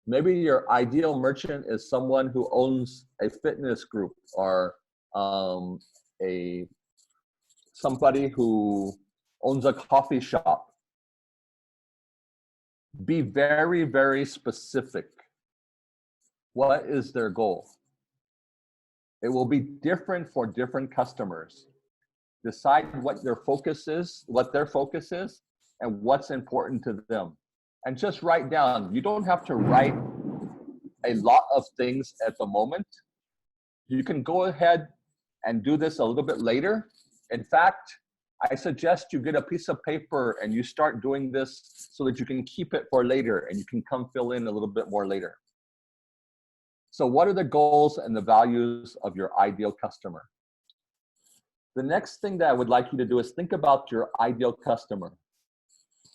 Maybe your ideal merchant is someone who owns a fitness group, or somebody who owns a coffee shop. Be very, very specific. What is their goal? It will be different for different customers. Decide what their focus is, and what's important to them. And just write down. You don't have to write a lot of things at the moment. You can go ahead and do this a little bit later. In fact, I suggest you get a piece of paper and you start doing this so that you can keep it for later and you can come fill in a little bit more later. So what are the goals and the values of your ideal customer? The next thing that I would like you to do is think about your ideal customer.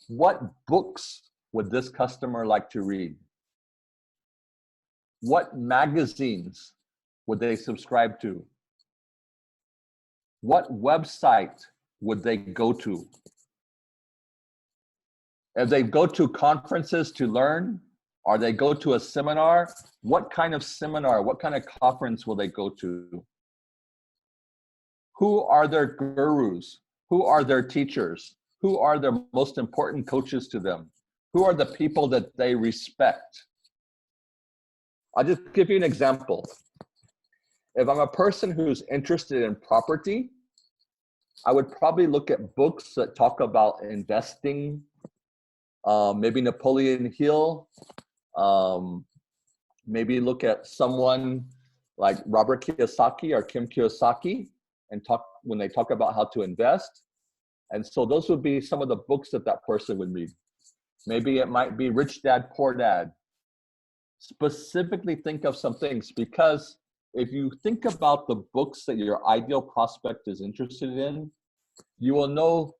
What books would this customer like to read? What magazines would they subscribe to? What website would they go to? If they go to conferences to learn, or they go to a seminar, what kind of seminar, what kind of conference will they go to? Who are their gurus? Who are their teachers? Who are the most important coaches to them? Who are the people that they respect? I'll just give you an example. If I'm a person who's interested in property, I would probably look at books that talk about investing, maybe Napoleon Hill, maybe look at someone like Robert Kiyosaki or Kim Kiyosaki and when they talk about how to invest. And so those would be some of the books that that person would read. Maybe it might be Rich Dad, Poor Dad. Specifically think of some things, because if you think about the books that your ideal prospect is interested in, you will know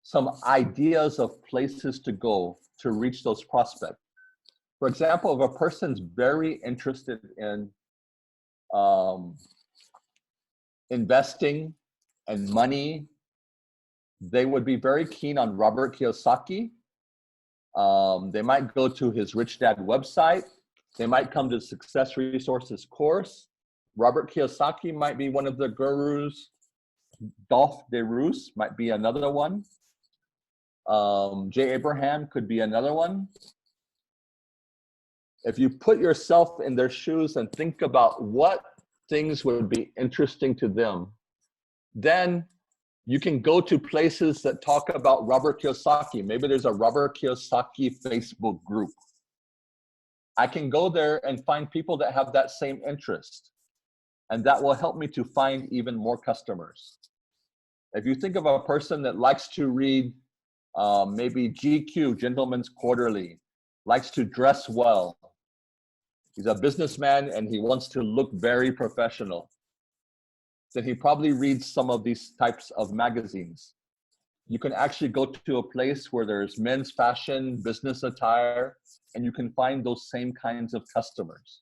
some ideas of places to go to reach those prospects. For example, if a person's very interested in investing and money, they would be very keen on Robert Kiyosaki. They might go to his Rich Dad website. They might come to Success Resources course. Robert Kiyosaki might be one of the gurus. Dolph DeRoos might be another one. Jay Abraham could be another one. If you put yourself in their shoes and think about what things would be interesting to them, then you can go to places that talk about Robert Kiyosaki. Maybe there's a Robert Kiyosaki Facebook group. I can go there and find people that have that same interest. And that will help me to find even more customers. If you think of a person that likes to read maybe GQ, Gentleman's Quarterly, likes to dress well, he's a businessman and he wants to look very professional, then he probably reads some of these types of magazines. You can actually go to a place where there's men's fashion, business attire, and you can find those same kinds of customers.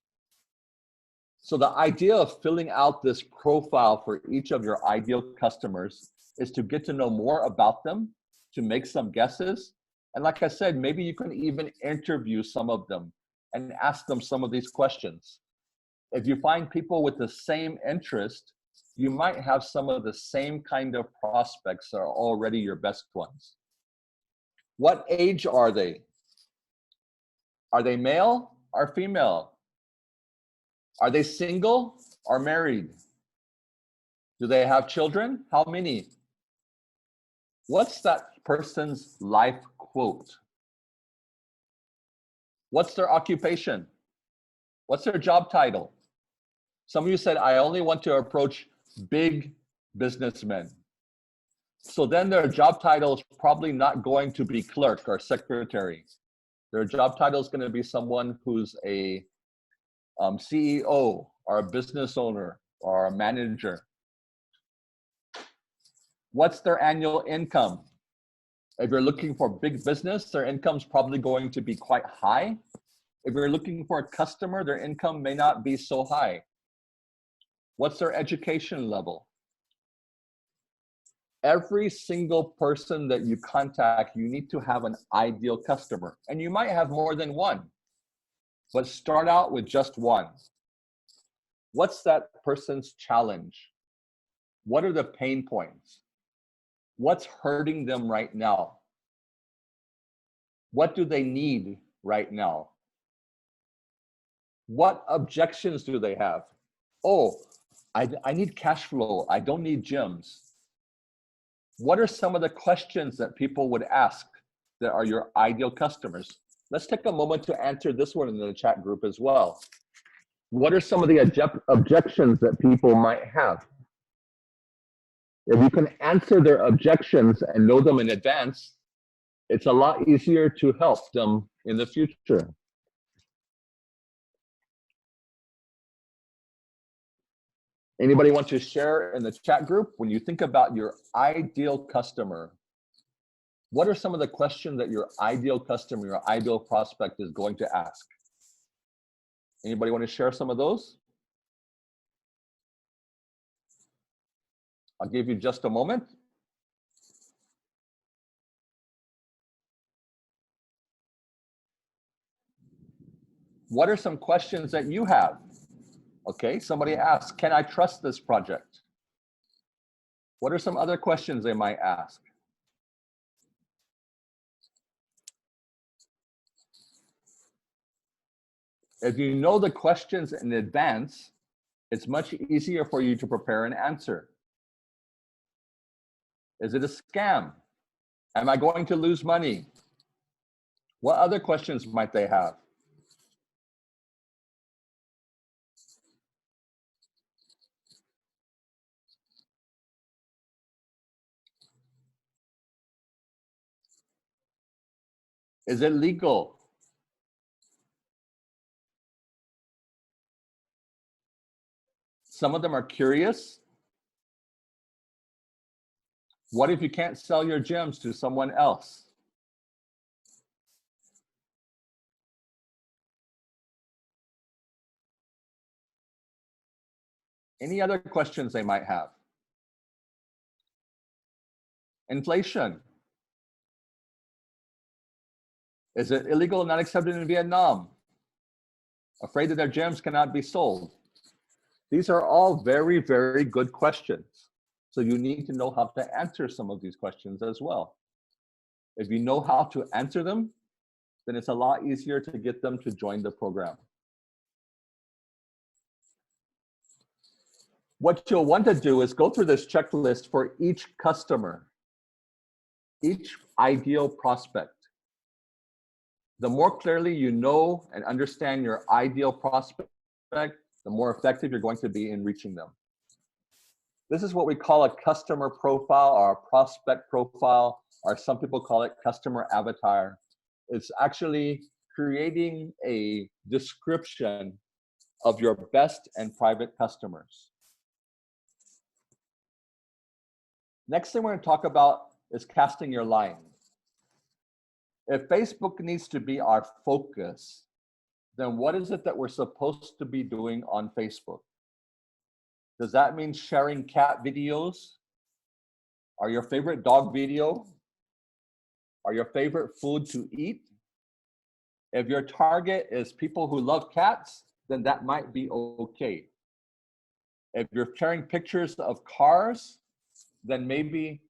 So the idea of filling out this profile for each of your ideal customers is to get to know more about them, to make some guesses. And like I said, maybe you can even interview some of them and ask them some of these questions. If you find people with the same interest, you might have some of the same kind of prospects that are already your best ones. What age are they? Are they male or female? Are they single or married? Do they have children? How many? What's that person's life quote? What's their occupation? What's their job title? Some of you said, I only want to approach big businessmen. So then their job title is probably not going to be clerk or secretary. Their job title is going to be someone who's a CEO or a business owner or a manager. What's their annual income? If you're looking for big business, their income is probably going to be quite high. If you're looking for a customer, their income may not be so high. What's their education level? Every single person that you contact, you need to have an ideal customer. And you might have more than one, but start out with just one. What's that person's challenge? What are the pain points? What's hurting them right now? What do they need right now? What objections do they have? Oh, I need cash flow. I don't need gyms. What are some of the questions that people would ask that are your ideal customers? Let's take a moment to answer this one in the chat group as well. What are some of the objections that people might have? If you can answer their objections and know them in advance, it's a lot easier to help them in the future. Anybody want to share in the chat group, when you think about your ideal customer, what are some of the questions that your ideal customer, your ideal prospect is going to ask? Anybody want to share some of those? I'll give you just a moment. What are some questions that you have? Okay, somebody asks, can I trust this project? What are some other questions they might ask? If you know the questions in advance, it's much easier for you to prepare an answer. Is it a scam? Am I going to lose money? What other questions might they have? Is it legal? Some of them are curious. What if you can't sell your gems to someone else? Any other questions they might have? Inflation. Is it illegal and not accepted in Vietnam? Afraid that their gems cannot be sold? These are all very, very good questions. So you need to know how to answer some of these questions as well. If you know how to answer them, then it's a lot easier to get them to join the program. What you'll want to do is go through this checklist for each customer, each ideal prospect. The more clearly you know and understand your ideal prospect, the more effective you're going to be in reaching them. This is what we call a customer profile or a prospect profile, or some people call it customer avatar. It's actually creating a description of your best and private customers. Next thing we're going to talk about is casting your line. If Facebook needs to be our focus, then what is it that we're supposed to be doing on Facebook? Does that mean sharing cat videos? Or your favorite dog video? Or your favorite food to eat? If your target is people who love cats, then that might be okay. If you're sharing pictures of cars, then maybe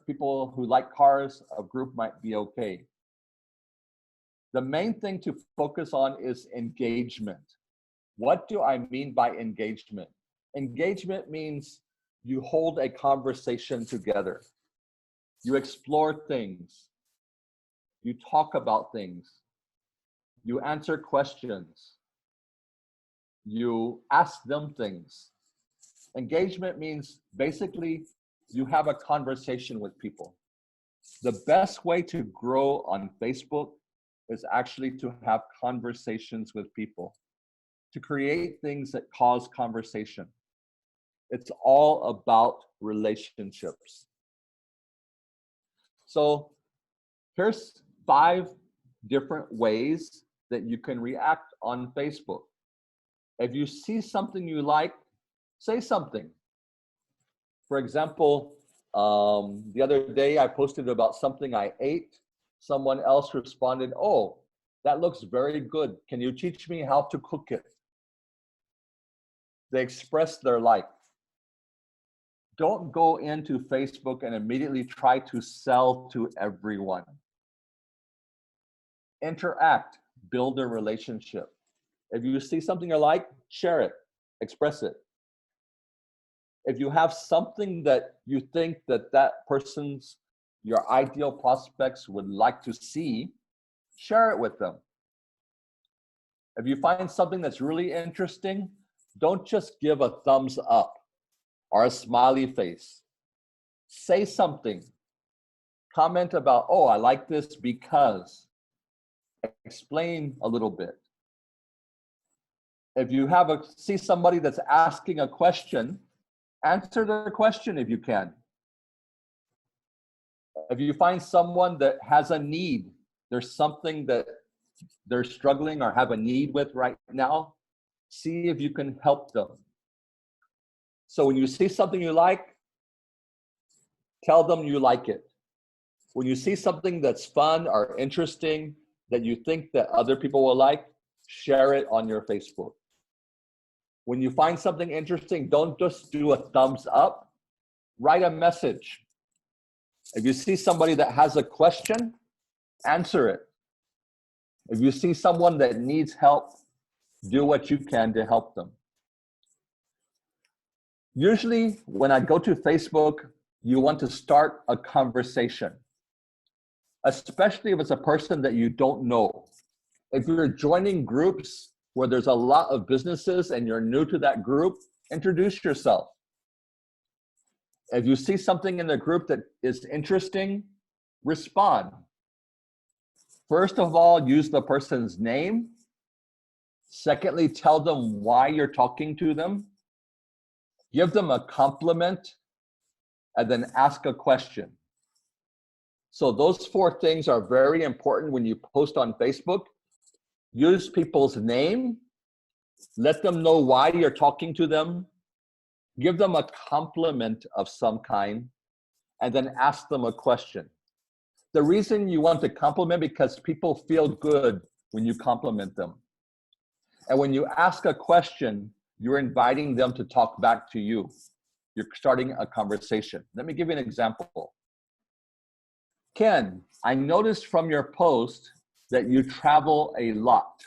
people who like cars, a group might be okay. The main thing to focus on is engagement. What do I mean by engagement? Engagement means you hold a conversation together. You explore things. You talk about things. You answer questions. You ask them things. Engagement means basically you have a conversation with people. The best way to grow on Facebook is actually to have conversations with people, to create things that cause conversation. It's all about relationships. So here's 5 different ways that you can react on Facebook. If you see something you like, say something. For example, the other day I posted about something I ate. Someone else responded, "Oh, that looks very good. Can you teach me how to cook it?" They expressed their like. Don't go into Facebook and immediately try to sell to everyone. Interact, build a relationship. If you see something you like, share it, express it. If you have something that you think that that person's, your ideal prospects would like to see, share it with them. If you find something that's really interesting, don't just give a thumbs up or a smiley face. Say something. Comment about, oh, I like this because. Explain a little bit. If you see somebody that's asking a question, answer their question if you can. If you find someone that has a need, there's something that they're struggling or have a need with right now, see if you can help them. So when you see something you like, tell them you like it. When you see something that's fun or interesting that you think that other people will like, share it on your Facebook. When you find something interesting, don't just do a thumbs up, write a message. If you see somebody that has a question, answer it. If you see someone that needs help, do what you can to help them. Usually when I go to Facebook, you want to start a conversation, especially if it's a person that you don't know. If you're joining groups where there's a lot of businesses and you're new to that group, introduce yourself. If you see something in the group that is interesting, respond. First of all, use the person's name. Secondly, tell them why you're talking to them. Give them a compliment, and then ask a question. So those 4 things are very important when you post on Facebook. Use people's name, let them know why you're talking to them, give them a compliment of some kind, and then ask them a question. The reason you want to compliment because people feel good when you compliment them. And when you ask a question, you're inviting them to talk back to you. You're starting a conversation. Let me give you an example. Ken, I noticed from your post that you travel a lot.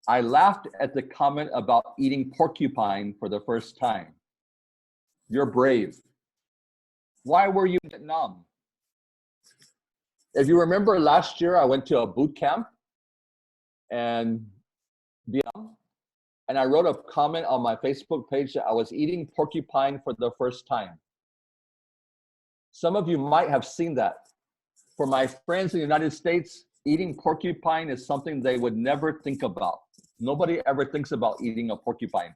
I laughed at the comment about eating porcupine for the first time. You're brave. Why were you in Vietnam? If you remember last year, I went to a boot camp and I wrote a comment on my Facebook page that I was eating porcupine for the first time. Some of you might have seen that. For my friends in the United States, eating porcupine is something they would never think about. Nobody ever thinks about eating a porcupine,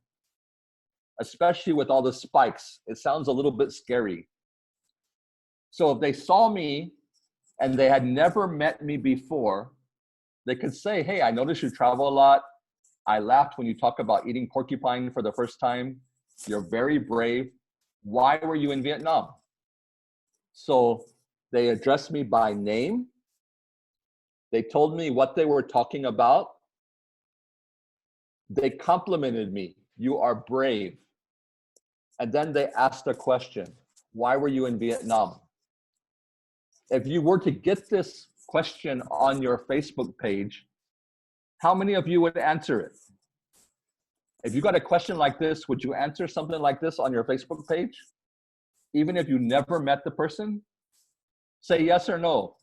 especially with all the spikes. It sounds a little bit scary. So if they saw me and they had never met me before, they could say, hey, I noticed you travel a lot. I laughed when you talk about eating porcupine for the first time. You're very brave. Why were you in Vietnam? So they addressed me by name. They told me what they were talking about. They complimented me. You are brave. And then they asked a question. Why were you in Vietnam? If you were to get this question on your Facebook page, how many of you would answer it? If you got a question like this, would you answer something like this on your Facebook page? Even if you never met the person? Say yes or no.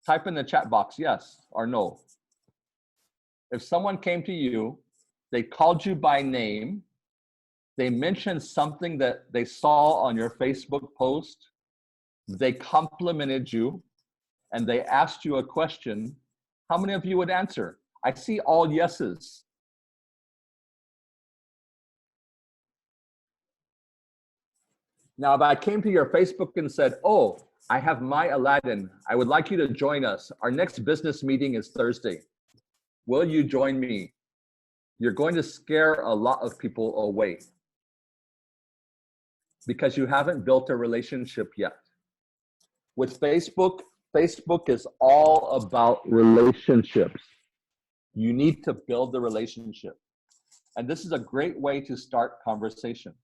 Type in the chat box, yes or no. If someone came to you, they called you by name, they mentioned something that they saw on your Facebook post, they complimented you, and they asked you a question, how many of you would answer? I see all yeses. Now, if I came to your Facebook and said, oh, I have my Aladdin, I would like you to join us. Our next business meeting is Thursday. Will you join me? You're going to scare a lot of people away because you haven't built a relationship yet. With Facebook, Facebook is all about relationships. You need to build the relationship. And this is a great way to start conversations.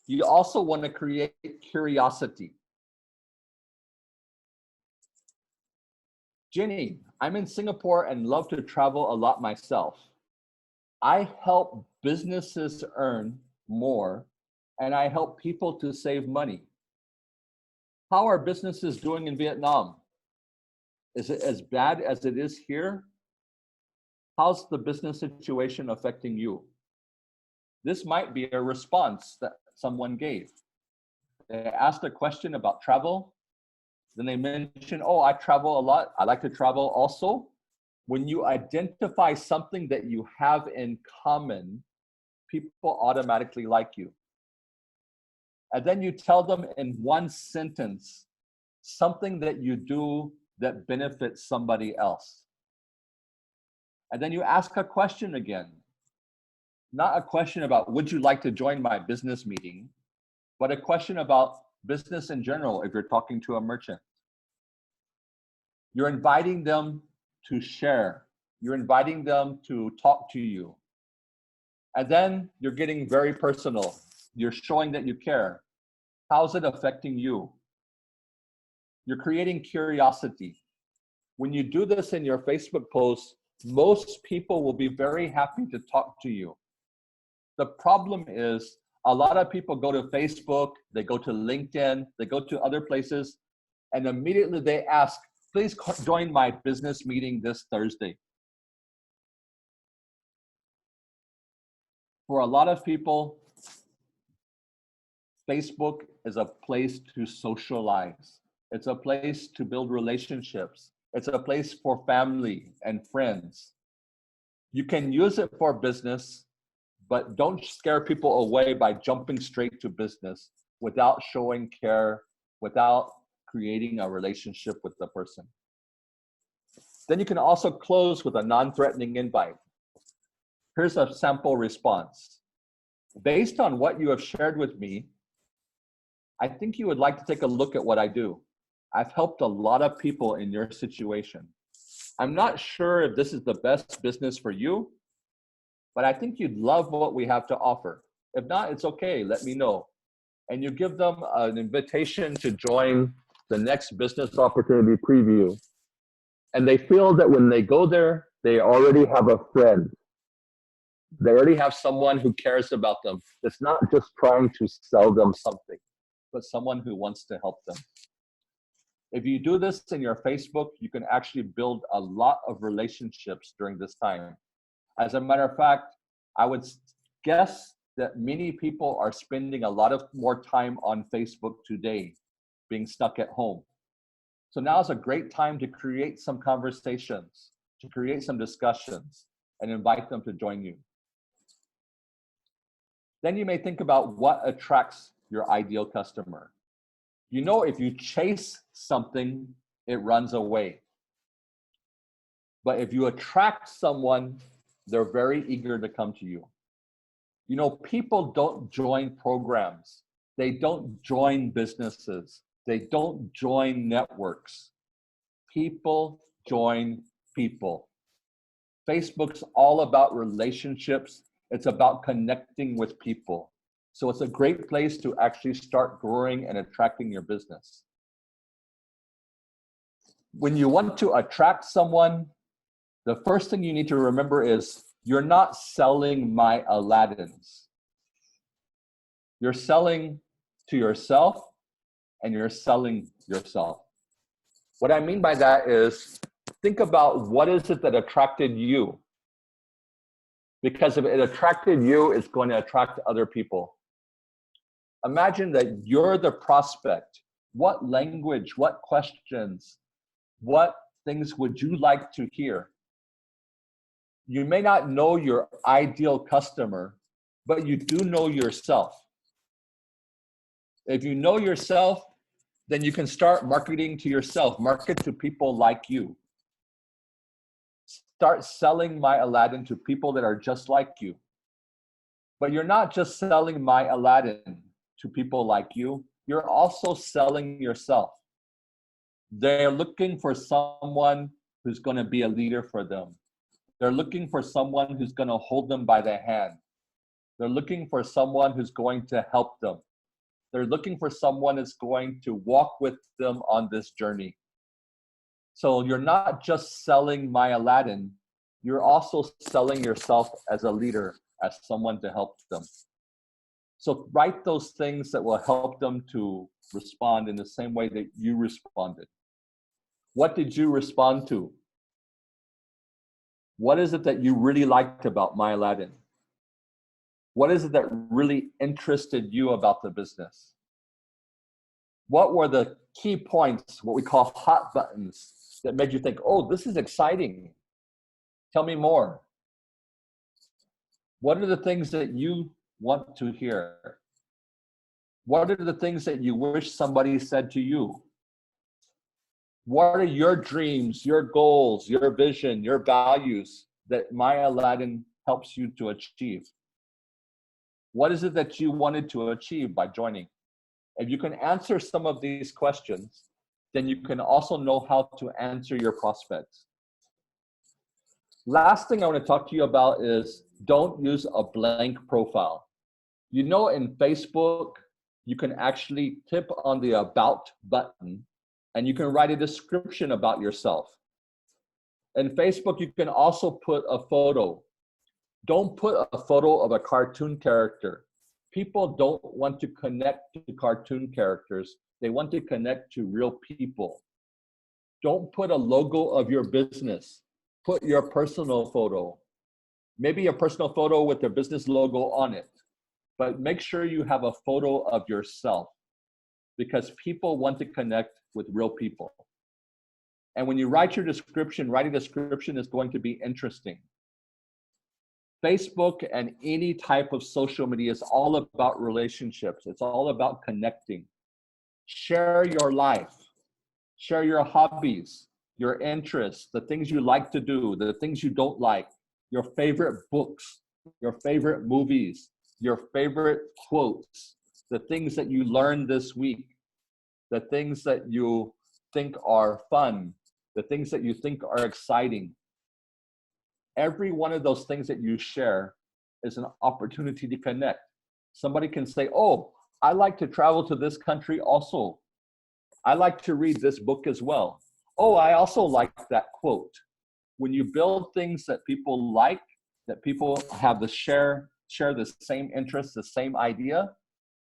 You also want to create curiosity. Jenny, I'm in Singapore and love to travel a lot myself. I help businesses earn more, and I help people to save money. How are businesses doing in Vietnam? Is it as bad as it is here? How's the business situation affecting you? This might be a response that someone gave. They asked a question about travel. Then they mentioned, oh, I travel a lot. I like to travel also. When you identify something that you have in common, people automatically like you. And then you tell them in one sentence something that you do that benefits somebody else. And then you ask a question again. Not a question about, would you like to join my business meeting, but a question about business in general if you're talking to a merchant. You're inviting them to share. You're inviting them to talk to you. And then you're getting very personal. You're showing that you care. How's it affecting you? You're creating curiosity. When you do this in your Facebook posts, most people will be very happy to talk to you. The problem is a lot of people go to Facebook, they go to LinkedIn, they go to other places, and immediately they ask, please join my business meeting this Thursday. For a lot of people, Facebook is a place to socialize. It's a place to build relationships. It's a place for family and friends. You can use it for business, but don't scare people away by jumping straight to business without showing care, without creating a relationship with the person. Then you can also close with a non-threatening invite. Here's a sample response. Based on what you have shared with me, I think you would like to take a look at what I do. I've helped a lot of people in your situation. I'm not sure if this is the best business for you, but I think you'd love what we have to offer. If not, it's okay, let me know. And you give them an invitation to join the next business opportunity preview. And they feel that when they go there, they already have a friend. They already have someone who cares about them. It's not just trying to sell them something, but someone who wants to help them. If you do this in your Facebook, you can actually build a lot of relationships during this time. As a matter of fact, I would guess that many people are spending a lot of more time on Facebook today, being stuck at home. So now is a great time to create some conversations, to create some discussions, and invite them to join you. Then you may think about what attracts your ideal customer. You know, if you chase something, it runs away. But if you attract someone, they're very eager to come to you. You know, people don't join programs. They don't join businesses. They don't join networks. People join people. Facebook's all about relationships. It's about connecting with people. So it's a great place to actually start growing and attracting your business. When you want to attract someone, the first thing you need to remember is you're not selling my Aladdinz. You're selling to yourself and you're selling yourself. What I mean by that is think about what is it that attracted you? Because if it attracted you, it's going to attract other people. Imagine that you're the prospect. What language, what questions, what things would you like to hear? You may not know your ideal customer, but you do know yourself. If you know yourself, then you can start marketing to yourself. Market to people like you. Start selling My Aladdin to people that are just like you. But you're not just selling My Aladdin to people like you. You're also selling yourself. They're looking for someone who's going to be a leader for them. They're looking for someone who's going to hold them by the hand. They're looking for someone who's going to help them. They're looking for someone that's going to walk with them on this journey. So you're not just selling My Aladdin, you're also selling yourself as a leader, as someone to help them. So write those things that will help them to respond in the same way that you responded. What did you respond to? What is it that you really liked about My Aladdin? What is it that really interested you about the business? What were the key points, what we call hot buttons, that made you think, oh, this is exciting? Tell me more. What are the things that you want to hear? What are the things that you wish somebody said to you? What are your dreams, your goals, your vision, your values that My Aladdin helps you to achieve? What is it that you wanted to achieve by joining? If you can answer some of these questions, then you can also know how to answer your prospects. Last thing I want to talk to you about is don't use a blank profile. You know, in Facebook, you can actually tip on the About button and you can write a description about yourself. In Facebook, you can also put a photo. Don't put a photo of a cartoon character. People don't want to connect to cartoon characters. They want to connect to real people. Don't put a logo of your business. Put your personal photo. Maybe a personal photo with their business logo on it. But make sure you have a photo of yourself, because people want to connect with real people. And when you write your description, writing a description is going to be interesting. Facebook and any type of social media is all about relationships. It's all about connecting. Share your life. Share your hobbies, your interests, the things you like to do, the things you don't like, your favorite books, your favorite movies, your favorite quotes, the things that you learned this week, the things that you think are fun, the things that you think are exciting. Every one of those things that you share is an opportunity to connect. Somebody can say, oh, I like to travel to this country also. I like to read this book as well. Oh, I also like that quote. When you build things that people like, that people have the share the same interests, the same idea,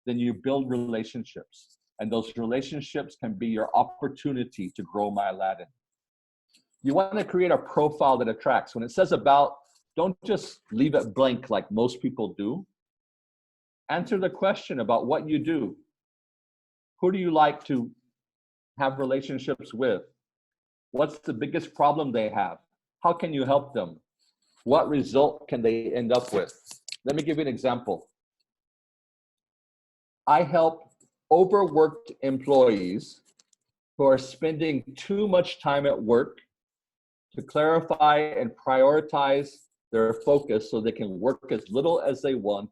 then you build relationships. And those relationships can be your opportunity to grow My Aladdin. You want to create a profile that attracts. When it says about, don't just leave it blank like most people do. Answer the question about what you do. Who do you like to have relationships with? What's the biggest problem they have? How can you help them? What result can they end up with? Let me give you an example. I help overworked employees who are spending too much time at work to clarify and prioritize their focus so they can work as little as they want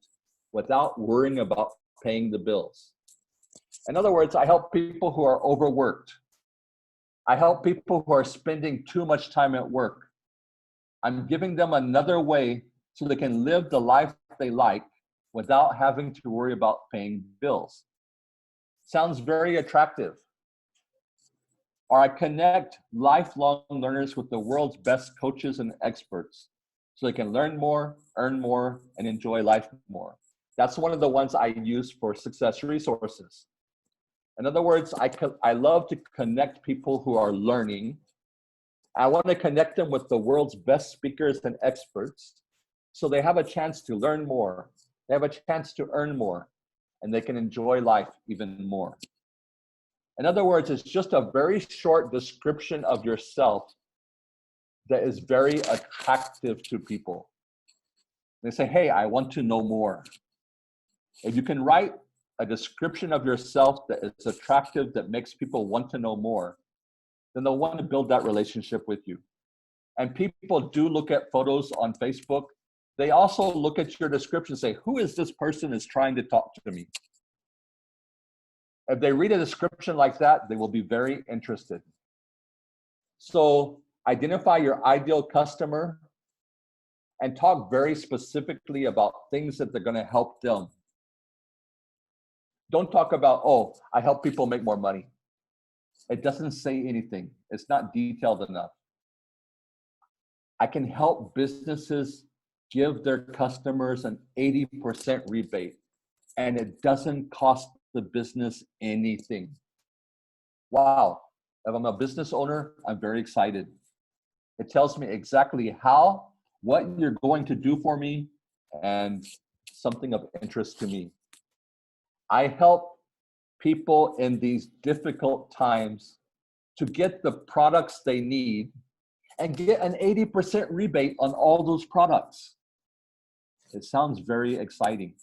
without worrying about paying the bills. In other words, I help people who are overworked. I help people who are spending too much time at work. I'm giving them another way so they can live the life they like without having to worry about paying bills. Sounds very attractive. Or I connect lifelong learners with the world's best coaches and experts so they can learn more, earn more, and enjoy life more. That's one of the ones I use for Success Resources. In other words, I love to connect people who are learning. I want to connect them with the world's best speakers and experts so they have a chance to learn more, they have a chance to earn more, and they can enjoy life even more. In other words, it's just a very short description of yourself that is very attractive to people. They say, hey, I want to know more. If you can write a description of yourself that is attractive, that makes people want to know more, then they'll want to build that relationship with you. And people do look at photos on Facebook. They also look at your description and say, who is this person is trying to talk to me? If they read a description like that, they will be very interested. So identify your ideal customer and talk very specifically about things that they're going to help them. Don't talk about, oh, I help people make more money. It doesn't say anything. It's not detailed enough. I can help businesses give their customers an 80% rebate, and it doesn't cost the business anything. Wow. If I'm a business owner, I'm very excited. It tells me exactly how, what you're going to do for me, and something of interest to me. I help people in these difficult times to get the products they need and get an 80% rebate on all those products. It sounds very exciting.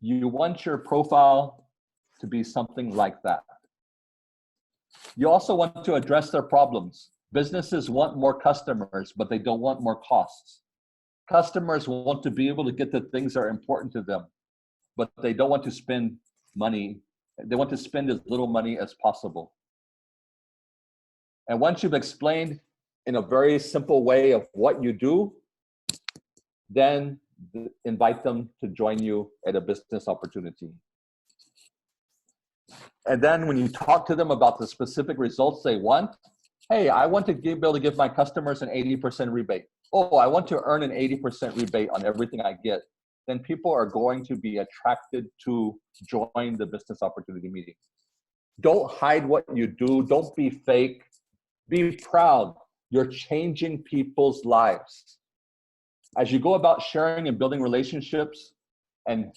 You want your profile to be something like that. You also want to address their problems. Businesses want more customers, but they don't want more costs. Customers want to be able to get the things that are important to them, but they don't want to spend money. They want to spend as little money as possible. And once you've explained in a very simple way of what you do, then invite them to join you at a business opportunity. And then when you talk to them about the specific results they want, hey, I want to be able to give my customers an 80% rebate. Oh, I want to earn an 80% rebate on everything I get. Then people are going to be attracted to join the business opportunity meeting. Don't hide what you do. Don't be fake. Be proud. You're changing people's lives. As you go about sharing and building relationships and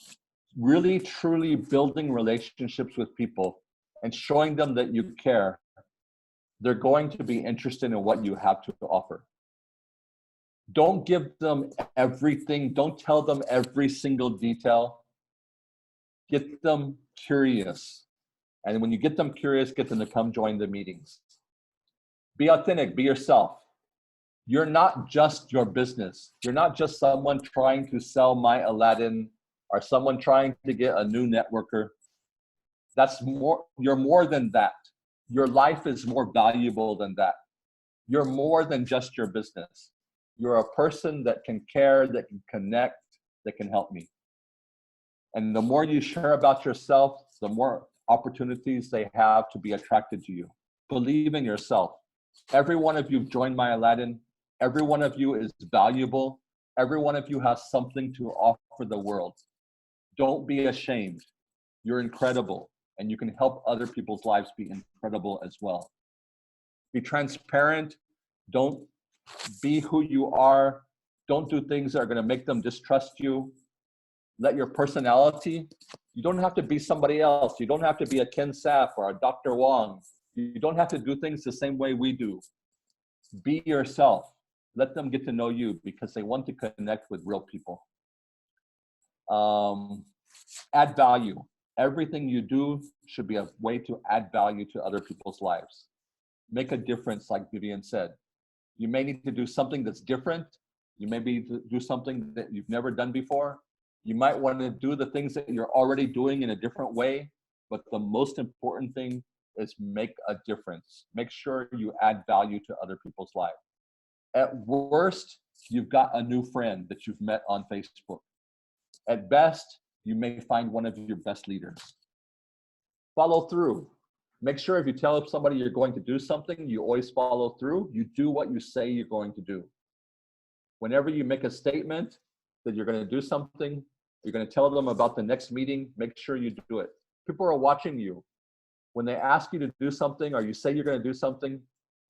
really, truly building relationships with people and showing them that you care, they're going to be interested in what you have to offer. Don't give them everything. Don't tell them every single detail. Get them curious. And when you get them curious, get them to come join the meetings. Be authentic. Be yourself. You're not just your business. You're not just someone trying to sell my Aladdin or someone trying to get a new networker. That's more. You're more than that. Your life is more valuable than that. You're more than just your business. You're a person that can care, that can connect, that can help me. And the more you share about yourself, the more opportunities they have to be attracted to you. Believe in yourself. Every one of you joined my Aladdin. Every one of you is valuable. Every one of you has something to offer the world. Don't be ashamed. You're incredible, and you can help other people's lives be incredible as well. Be transparent. Don't be who you are. Don't do things that are going to make them distrust you. Let your personality, you don't have to be somebody else. You don't have to be a Ken Sapp or a Dr. Wong. You don't have to do things the same way we do. Be yourself. Let them get to know you because they want to connect with real people. Add value. Everything you do should be a way to add value to other people's lives. Make a difference, like Vivien said. You may need to do something that's different. You may be to do something that you've never done before. You might want to do the things that you're already doing in a different way. But the most important thing is make a difference. Make sure you add value to other people's lives. At worst, you've got a new friend that you've met on Facebook. At best, you may find one of your best leaders. Follow through. Make sure if you tell somebody you're going to do something, you always follow through. You do what you say you're going to do. Whenever you make a statement that you're going to do something, you're going to tell them about the next meeting, make sure you do it. People are watching you. When they ask you to do something or you say you're going to do something,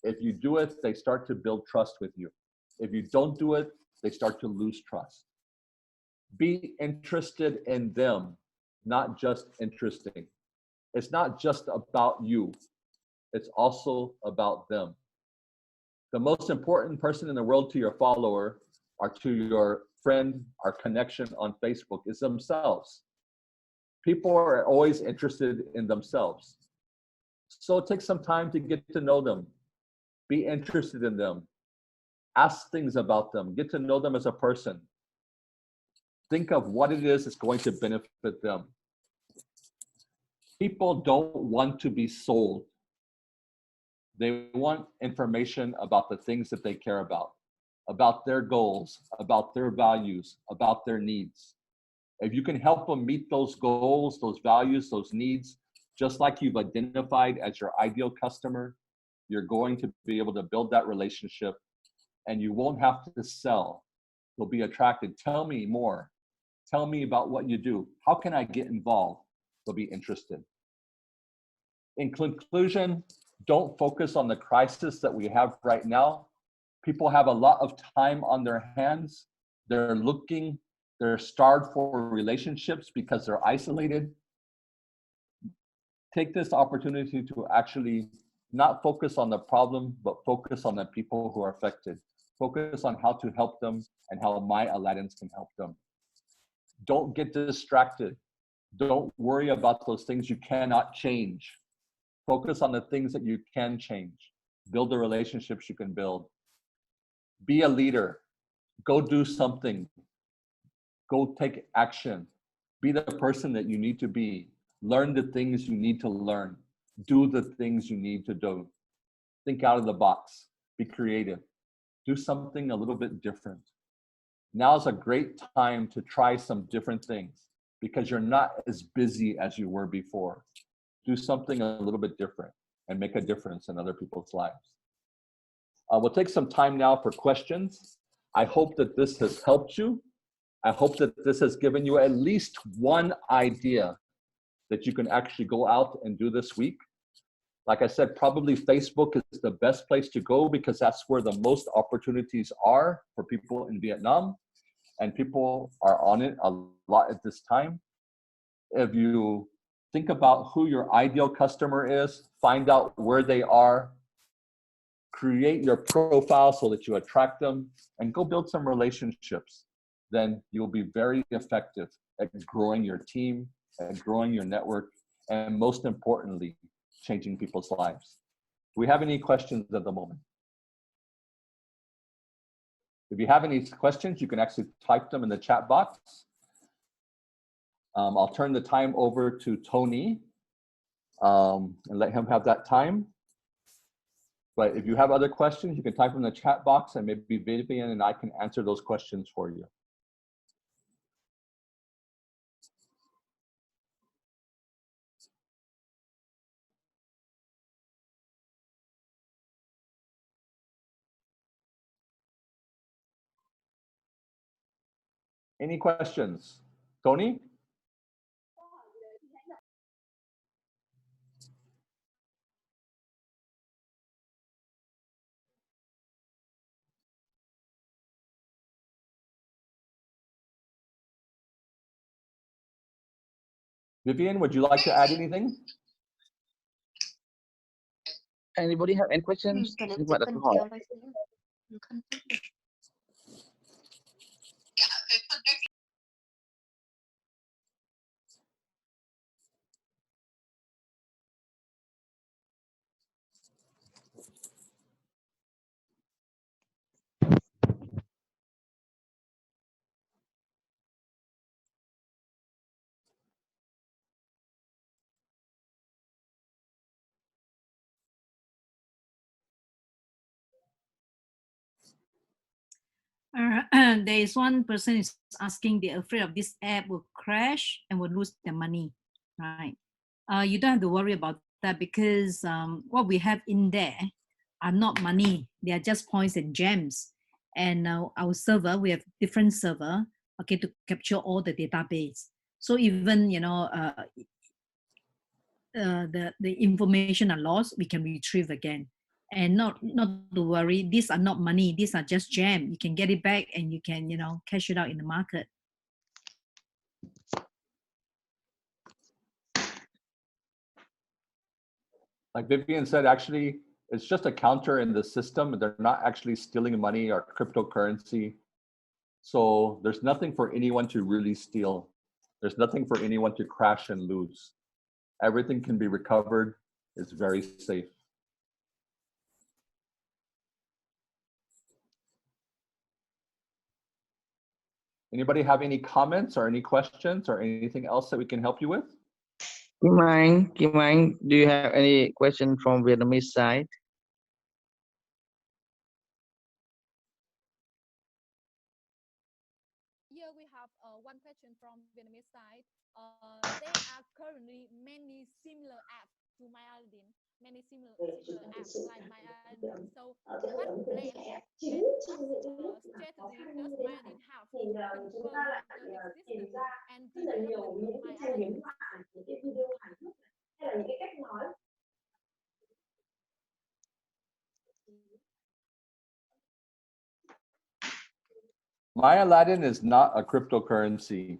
if you do it, they start to build trust with you. If you don't do it, they start to lose trust. Be interested in them, not just interesting. It's not just about you. It's also about them. The most important person in the world to your follower or to your friend or connection on Facebook is themselves. People are always interested in themselves. So take some time to get to know them. Be interested in them. Ask things about them. Get to know them as a person. Think of what it is that's going to benefit them. People don't want to be sold. They want information about the things that they care about their goals, about their values, about their needs. If you can help them meet those goals, those values, those needs, just like you've identified as your ideal customer, you're going to be able to build that relationship and you won't have to sell. They'll be attracted. Tell me more. Tell me about what you do. How can I get involved? They'll be interested. In conclusion, don't focus on the crisis that we have right now. People have a lot of time on their hands. They're starved for relationships because they're isolated. Take this opportunity to actually not focus on the problem, but focus on the people who are affected. Focus on how to help them and how my Aladdinz can help them. Don't get distracted. Don't worry about those things you cannot change. Focus on the things that you can change. Build the relationships you can build. Be a leader. Go do something. Go take action. Be the person that you need to be. Learn the things you need to learn. Do the things you need to do. Think out of the box. Be creative. Do something a little bit different. Now's a great time to try some different things because you're not as busy as you were before. Do something a little bit different and make a difference in other people's lives. We'll take some time now for questions. I hope that this has helped you. I hope that this has given you at least one idea that you can actually go out and do this week. Like I said, probably Facebook is the best place to go because that's where the most opportunities are for people in Vietnam, and people are on it a lot at this time. If you think about who your ideal customer is, find out where they are, create your profile so that you attract them, and go build some relationships. Then you'll be very effective at growing your team, at growing your network, and most importantly, changing people's lives. Do we have any questions at the moment? If you have any questions, you can actually type them in the chat box. I'll turn the time over to Tony and let him have that time. But if you have other questions, you can type in the chat box and maybe Vivien and I can answer those questions for you. Any questions? Tony? Vivien, would you like to add anything? Anybody have any questions? Xin bạn đặt câu hỏi. There is one person is asking, they're afraid of this app will crash and will lose their money, right? You don't have to worry about that because what we have in there are not money. They are just points and gems. And our server, we have different server, okay, to capture all the database. So even, you know, the information are lost, we can retrieve again. And not to worry, these are not money, these are just gem. You can get it back and you can, you know, cash it out in the market. Like Vivien said, actually, it's just a counter in the system. They're not actually stealing money or cryptocurrency. So there's nothing for anyone to really steal. There's nothing for anyone to crash and lose. Everything can be recovered. It's very safe. Anybody have any comments or any questions or anything else that we can help you with? Kim Anh, do you have any question from Vietnamese side? Here we have one question from Vietnamese side. There are currently many similar apps to my Aladdinz, many similar apps like my Aladdinz. So what plan and what strategy does Aladdin have to confirm the existence and development of my Aladdin? My Aladdin is not a cryptocurrency.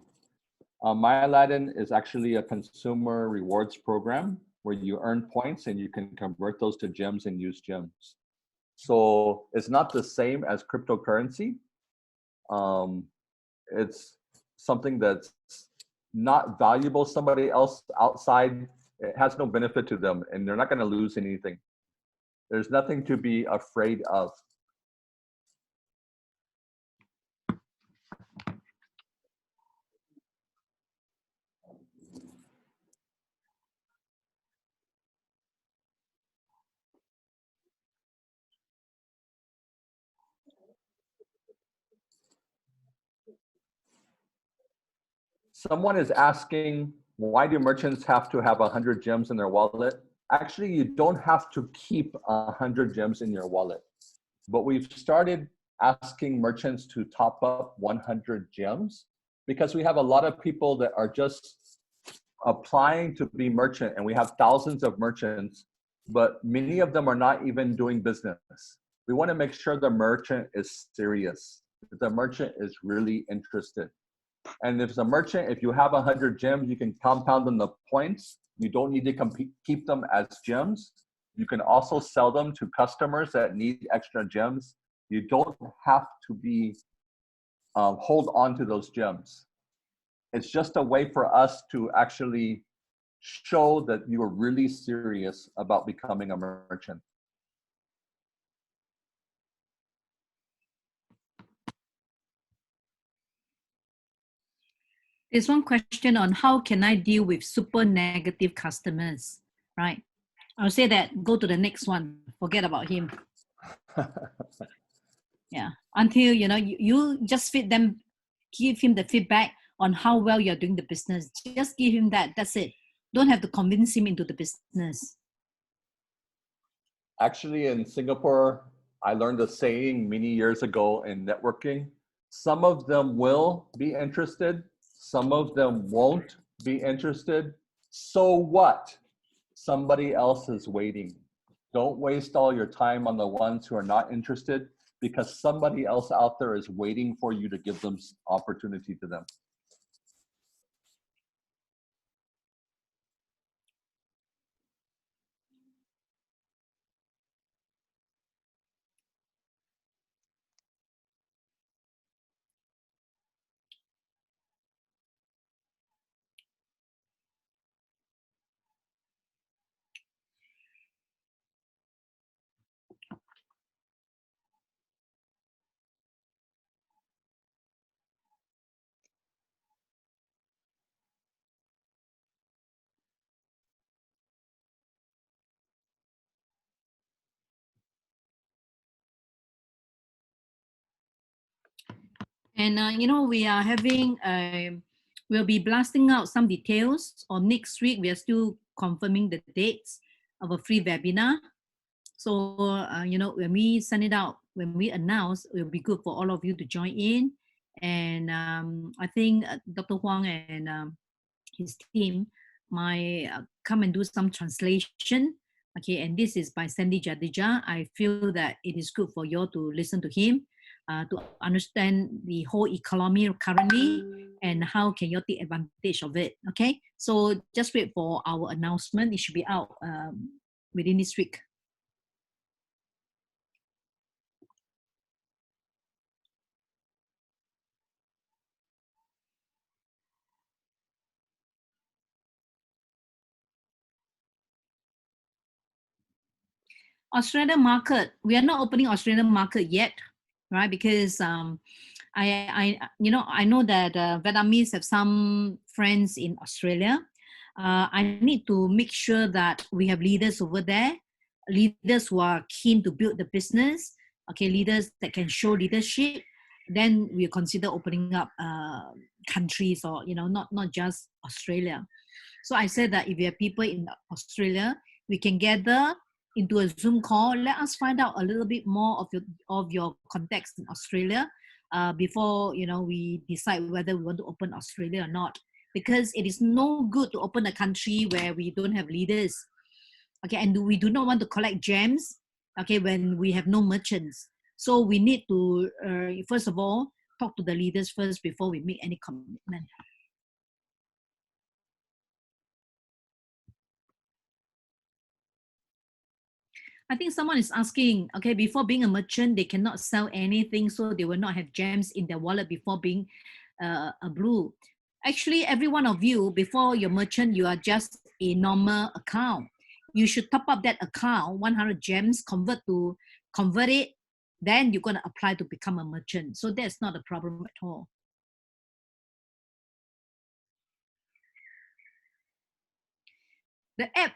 My Aladdin is actually a consumer rewards program where you earn points and you can convert those to gems and use gems. So it's not the same as cryptocurrency. It's something that's not valuable. Somebody else outside, it has no benefit to them and they're not going to lose anything. There's nothing to be afraid of. Someone is asking, why do merchants have to have 100 gems in their wallet? Actually, you don't have to keep 100 gems in your wallet. But we've started asking merchants to top up 100 gems because we have a lot of people that are just applying to be merchant, and we have thousands of merchants, but many of them are not even doing business. We want to make sure the merchant is serious, that the merchant is really interested. And if it's a merchant, if you have 100 gems, you can compound them the points. You don't need to keep them as gems. You can also sell them to customers that need extra gems. You don't have to be hold on to those gems. It's just a way for us to actually show that you are really serious about becoming a merchant. There's one question on how can I deal with super negative customers, right? I'll say that, go to the next one, forget about him. Yeah, until, you know, you just feed them, give him the feedback on how well you're doing the business. Just give him that, that's it. Don't have to convince him into the business. Actually, in Singapore, I learned a saying many years ago in networking. Some of them will be interested. Some of them won't be interested. So what? Somebody else is waiting. Don't waste all your time on the ones who are not interested, because somebody else out there is waiting for you to give them opportunity to them. And, you know, we are having, we'll be blasting out some details on next week. We are still confirming the dates of a free webinar. So, you know, when we send it out, when we announce, it will be good for all of you to join in. And I think Dr. Huang and his team might come and do some translation. Okay, and this is by Sandy Jadeja. I feel that it is good for you all to listen to him, to understand the whole economy currently and how can you take advantage of it. Okay, so just wait for our announcement. It should be out within this week. Australian market, we are not opening Australian market yet, right? Because I know that Vietnamese have some friends in Australia. I need to make sure that we have leaders over there, leaders who are keen to build the business, okay, leaders that can show leadership. Then we'll consider opening up countries, or, you know, not just Australia. So I said that if you have people in Australia, we can gather into a Zoom call. Let us find out a little bit more of your context in Australia before we decide whether we want to open Australia or not. Because it is no good to open a country where we don't have leaders. Okay, and we do not want to collect gems. Okay, when we have no merchants, so we need to first of all talk to the leaders first before we make any commitment. I think someone is asking, okay, before being a merchant, they cannot sell anything, so they will not have gems in their wallet before being a blue. Actually, every one of you, before your merchant, you are just a normal account. You should top up that account, 100 gems, convert it, then you're going to apply to become a merchant. So that's not a problem at all. The app,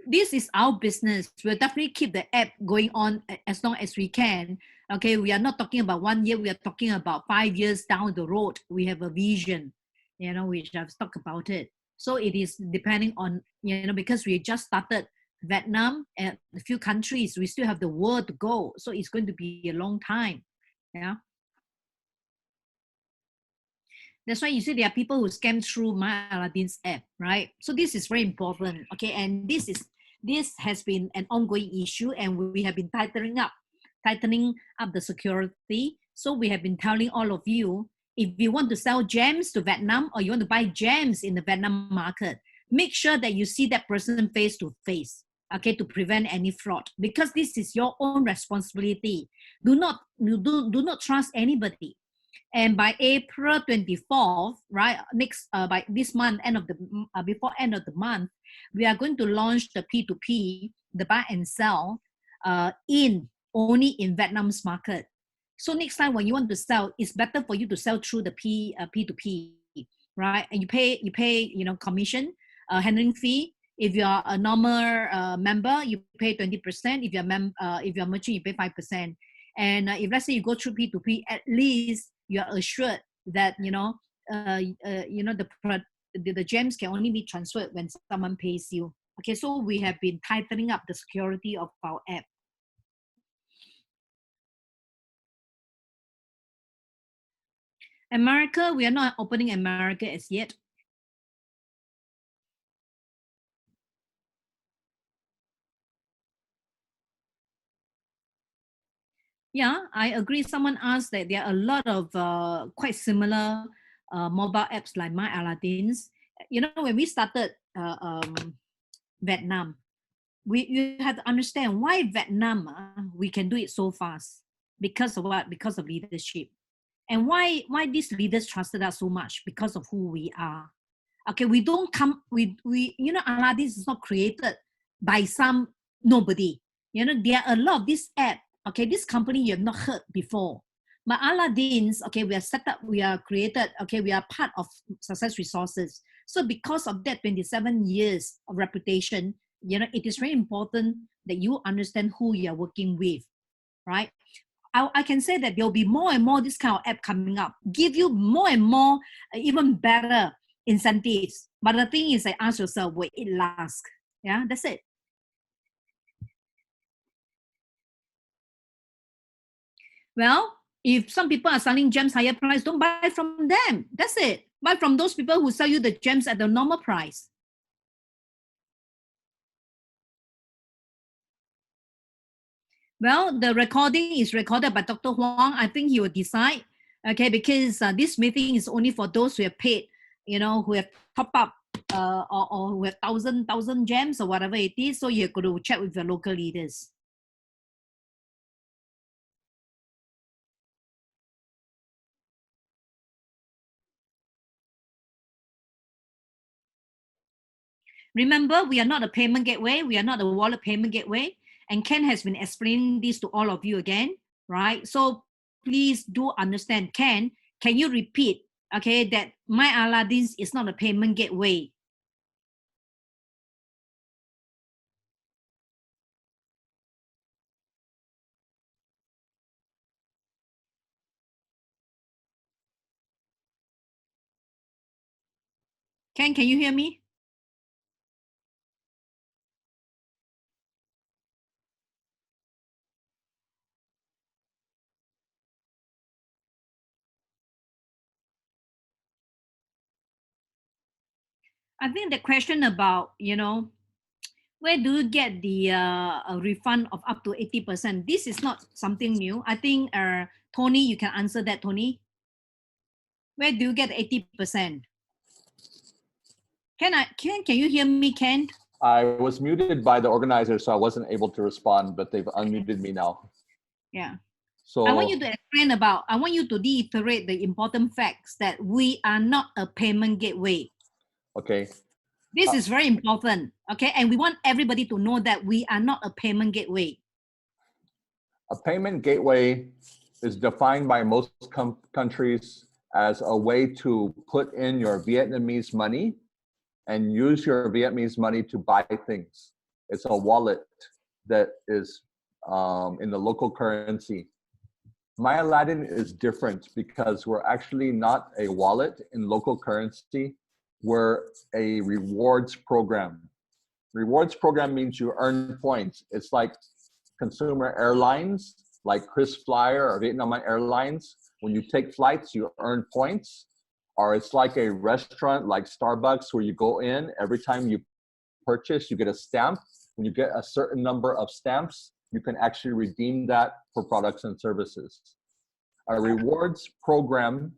this is our business. We'll definitely keep the app going on as long as we can. Okay, we are not talking about 1 year. We are talking about 5 years down the road. We have a vision, which I've talked about it. So it is depending on, because we just started Vietnam and a few countries, we still have the world to go. So it's going to be a long time. Yeah. That's why you see there are people who scam through my Aladdinz app, right? So this is very important. Okay, and this has been an ongoing issue, and we have been tightening up the security. So we have been telling all of you, if you want to sell gems to Vietnam or you want to buy gems in the Vietnam market, make sure that you see that person face to face, okay, to prevent any fraud, because this is your own responsibility. Do not trust anybody. And by April 24th, right, by this month, before end of the month, we are going to launch the P2P, the buy and sell, only in Vietnam's market. So next time when you want to sell, it's better for you to sell through the P2P, right? And you pay commission, handling fee. If you are a normal member, you pay 20%. If you're a merchant, you pay 5%. And if let's say you go through P2P, at least you are assured that the gems can only be transferred when someone pays you. Okay, so we have been tightening up the security of our app. America, we are not opening America as yet. Yeah, I agree. Someone asked that there are a lot of quite similar mobile apps like My Aladdinz. When we started Vietnam, you have to understand why Vietnam we can do it so fast. Because of what? Because of leadership. And why these leaders trusted us so much? Because of who we are. Okay, we don't come, Aladdinz is not created by some nobody. There are a lot of this app, okay, this company you have not heard before. But Aladdinz, okay, we are set up, we are created, okay, we are part of Success Resources. So because of that 27 years of reputation, it is very important that you understand who you are working with, right? I can say that there'll be more and more this kind of app coming up, give you more and more, even better incentives. But the thing is, ask yourself, will it last? Yeah, that's it. Well, if some people are selling gems higher price, don't buy from them. That's it. Buy from those people who sell you the gems at the normal price. Well, the recording is recorded by Dr. Huang. I think he will decide, okay, because this meeting is only for those who have paid, who have top up or who have 1,000 gems or whatever it is. So you're going to check with your local leaders. Remember, we are not a payment gateway. We are not a wallet payment gateway. And Ken has been explaining this to all of you again, right? So please do understand. Ken, can you repeat, okay, that My Aladdinz is not a payment gateway? Ken, can you hear me? I think the question about, where do you get the a refund of up to 80%? This is not something new. I think, Tony, you can answer that, Tony. Where do you get 80%? Can you hear me, Ken? I was muted by the organizer, so I wasn't able to respond, but they've unmuted me now. Yeah. So I want you to explain about, I want you to reiterate the important facts that we are not a payment gateway. okay. This is very important, okay? And we want everybody to know that we are not a payment gateway. A payment gateway is defined by most countries as a way to put in your Vietnamese money and use your Vietnamese money to buy things. It's a wallet that is in the local currency. My Aladdin is different because we're actually not a wallet in local currency. We're a rewards program. Rewards program means you earn points. It's like consumer airlines, like Chris Flyer or Vietnam Airlines. When you take flights, you earn points. Or it's like a restaurant like Starbucks where you go in, every time you purchase, you get a stamp. When you get a certain number of stamps, you can actually redeem that for products and services. A rewards program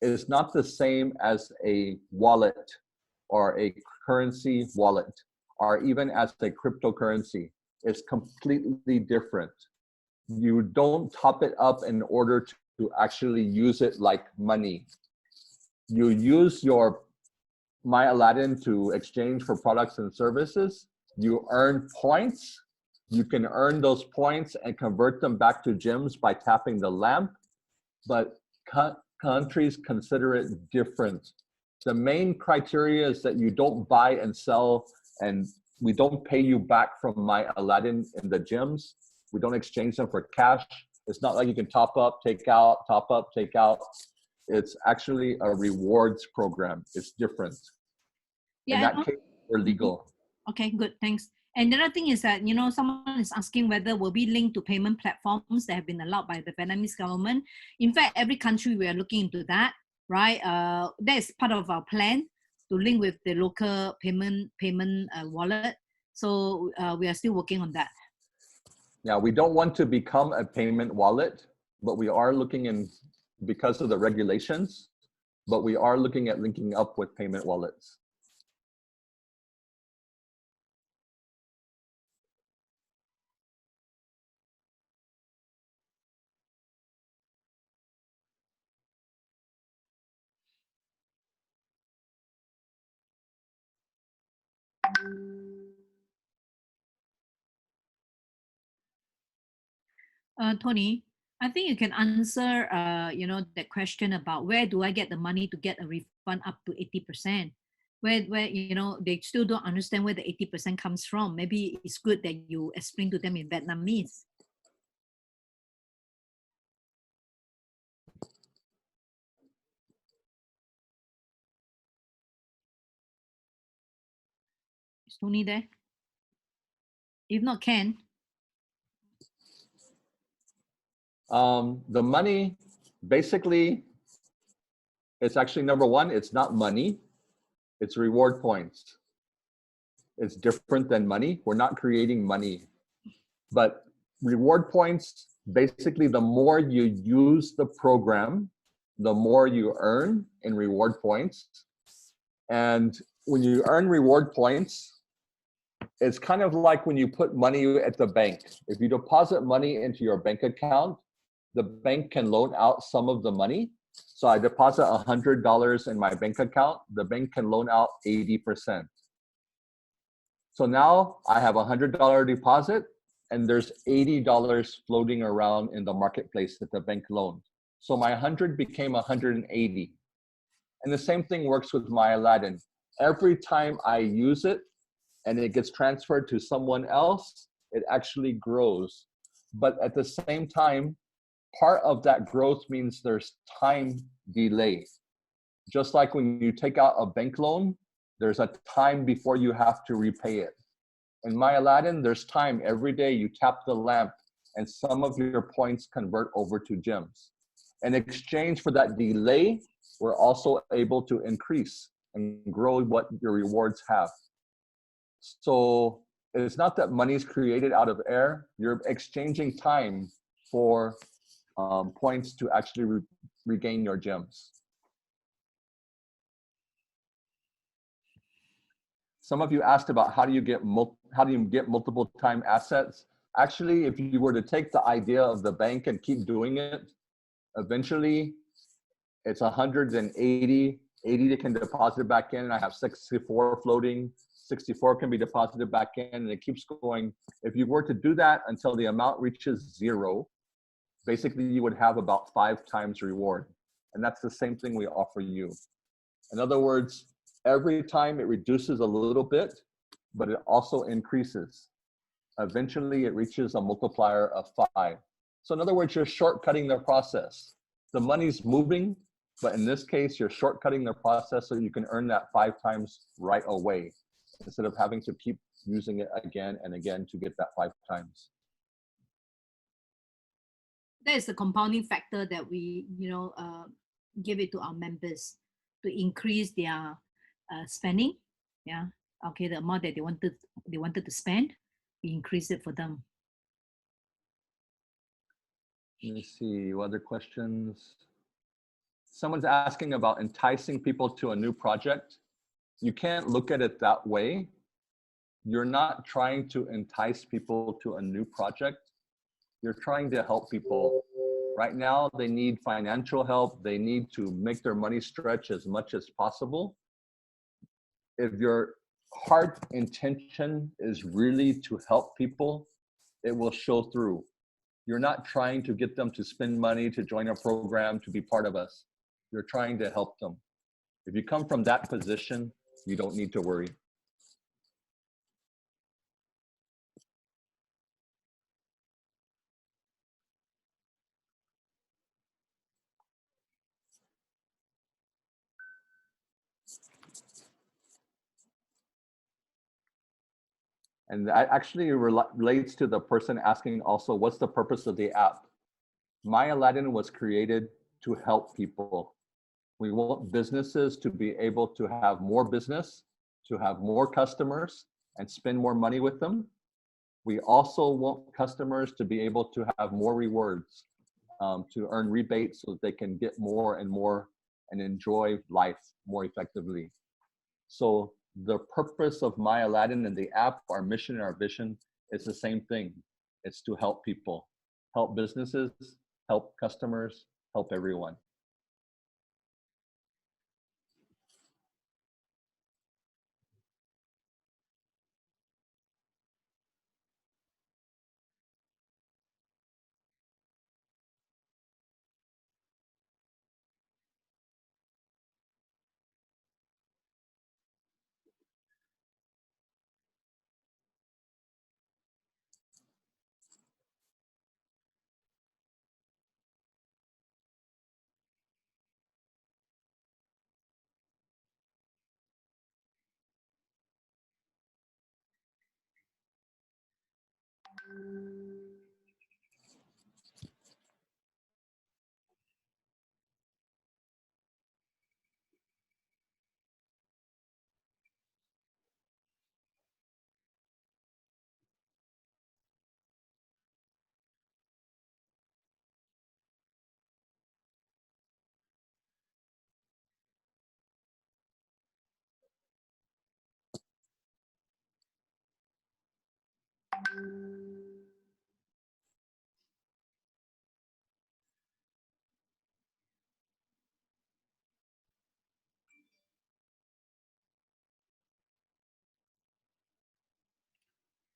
is not the same as a wallet or a currency wallet or even as a cryptocurrency. It's completely different. You don't top it up in order to actually use it like money. You use your My Aladdin to exchange for products and services. You earn points. You can earn those points and convert them back to gems by tapping the lamp, but countries consider it different. The main criteria is that you don't buy and sell, and we don't pay you back from My Aladdin in the gems. We don't exchange them for cash. It's not like you can top up, take out, top up, take out. It's actually a rewards program. It's different. Yeah, in that case, we're legal. Okay, good, thanks. And the other thing is that, someone is asking whether will be linked to payment platforms that have been allowed by the Vietnamese government. In fact, every country we are looking into that, right? That is part of our plan to link with the local payment wallet. So we are still working on that. Yeah, we don't want to become a payment wallet, but we are looking in, because of the regulations, but we are looking at linking up with payment wallets. Tony, I think you can answer, that question about where do I get the money to get a refund up to 80%? Where they still don't understand where the 80% comes from. Maybe it's good that you explain to them in Vietnamese. Is Tony there? If not, Ken. The money, basically, it's actually, number one, it's not money, it's reward points. It's different than money. We're not creating money. But reward points, basically, the more you use the program, the more you earn in reward points. And when you earn reward points, it's kind of like when you put money at the bank. If you deposit money into your bank account, the bank can loan out some of the money. So I deposit $100 in my bank account, the bank can loan out 80%. So now I have $100 deposit and there's $80 floating around in the marketplace that the bank loaned. So my 100 became 180. And the same thing works with My Aladdin. Every time I use it and it gets transferred to someone else, it actually grows. But at the same time, part of that growth means there's time delay. Just like when you take out a bank loan, there's a time before you have to repay it. In My Aladdin, there's time. Every day you tap the lamp and some of your points convert over to gems. In exchange for that delay, we're also able to increase. and grow what your rewards have. So it's not that money is created out of air. You're exchanging time for points to actually regain your gems. Some of you asked about how do you get multiple time assets. Actually, if you were to take the idea of the bank and keep doing it, eventually it's 180, 80 that can deposit it back in, and I have 64 floating, 64 can be deposited back in, and it keeps going. If you were to do that until the amount reaches 0, basically you would have about 5 times reward. And that's the same thing we offer you. In other words, every time it reduces a little bit, but it also increases. Eventually it reaches a multiplier of 5. So in other words, you're shortcutting the process. The money's moving, but in this case, you're shortcutting the process so you can earn that 5 times right away, instead of having to keep using it again and again to get that 5 times. That is the compounding factor that we, give it to our members to increase their spending. Yeah. Okay. The amount that they wanted to spend, we increase it for them. Let me see, what other questions? Someone's asking about enticing people to a new project. You can't look at it that way. You're not trying to entice people to a new project. You're trying to help people. Right now, they need financial help. They need to make their money stretch as much as possible. If your heart intention is really to help people, it will show through. You're not trying to get them to spend money, to join a program, to be part of us. You're trying to help them. If you come from that position, you don't need to worry. And that actually relates to the person asking also, what's the purpose of the app? My Aladdin was created to help people. We want businesses to be able to have more business, to have more customers and spend more money with them. We also want customers to be able to have more rewards, to earn rebates so that they can get more and more and enjoy life more effectively. So the purpose of My Aladdin and the app, our mission and our vision, is the same thing. It's to help people, help businesses, help customers, help everyone.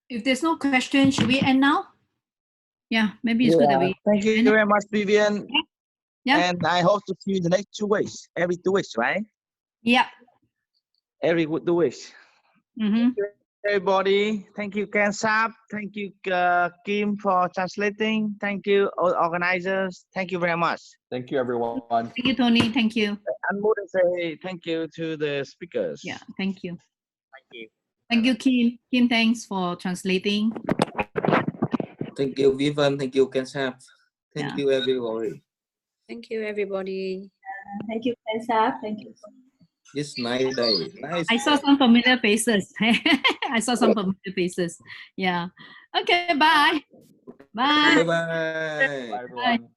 If there's no question, should we end now? Yeah, maybe it's good that we. Thank you very much, Vivien. Yeah. And I hope to see you in the next 2 weeks. Every 2 weeks, right? Yeah. Every 2 weeks. Mm-hmm. Everybody, thank you, Sapp. Thank you, Kim, for translating. Thank you, all organizers. Thank you very much. Thank you, everyone. Thank you, Tony. Thank you. And more to say thank you to the speakers. Yeah, thank you. Thank you. Thank you, Kim. Kim, thanks for translating. Thank you, Vivien. Thank you, Sapp. Thank Yeah. you, everybody. Thank you, everybody. Thank you, Sapp. Thank you. It's nice day. Nice. I saw some familiar faces. I saw some familiar faces. Yeah. Okay, bye. Bye. Bye bye. Bye, everyone.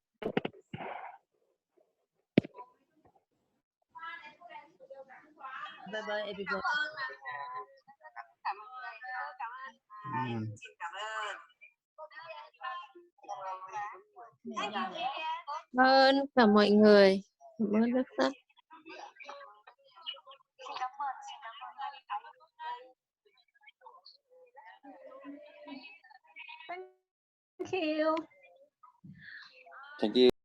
Bye bye everybody. Cảm ơn cả mọi người. Cảm ơn rất rất. Thank you. Thank you.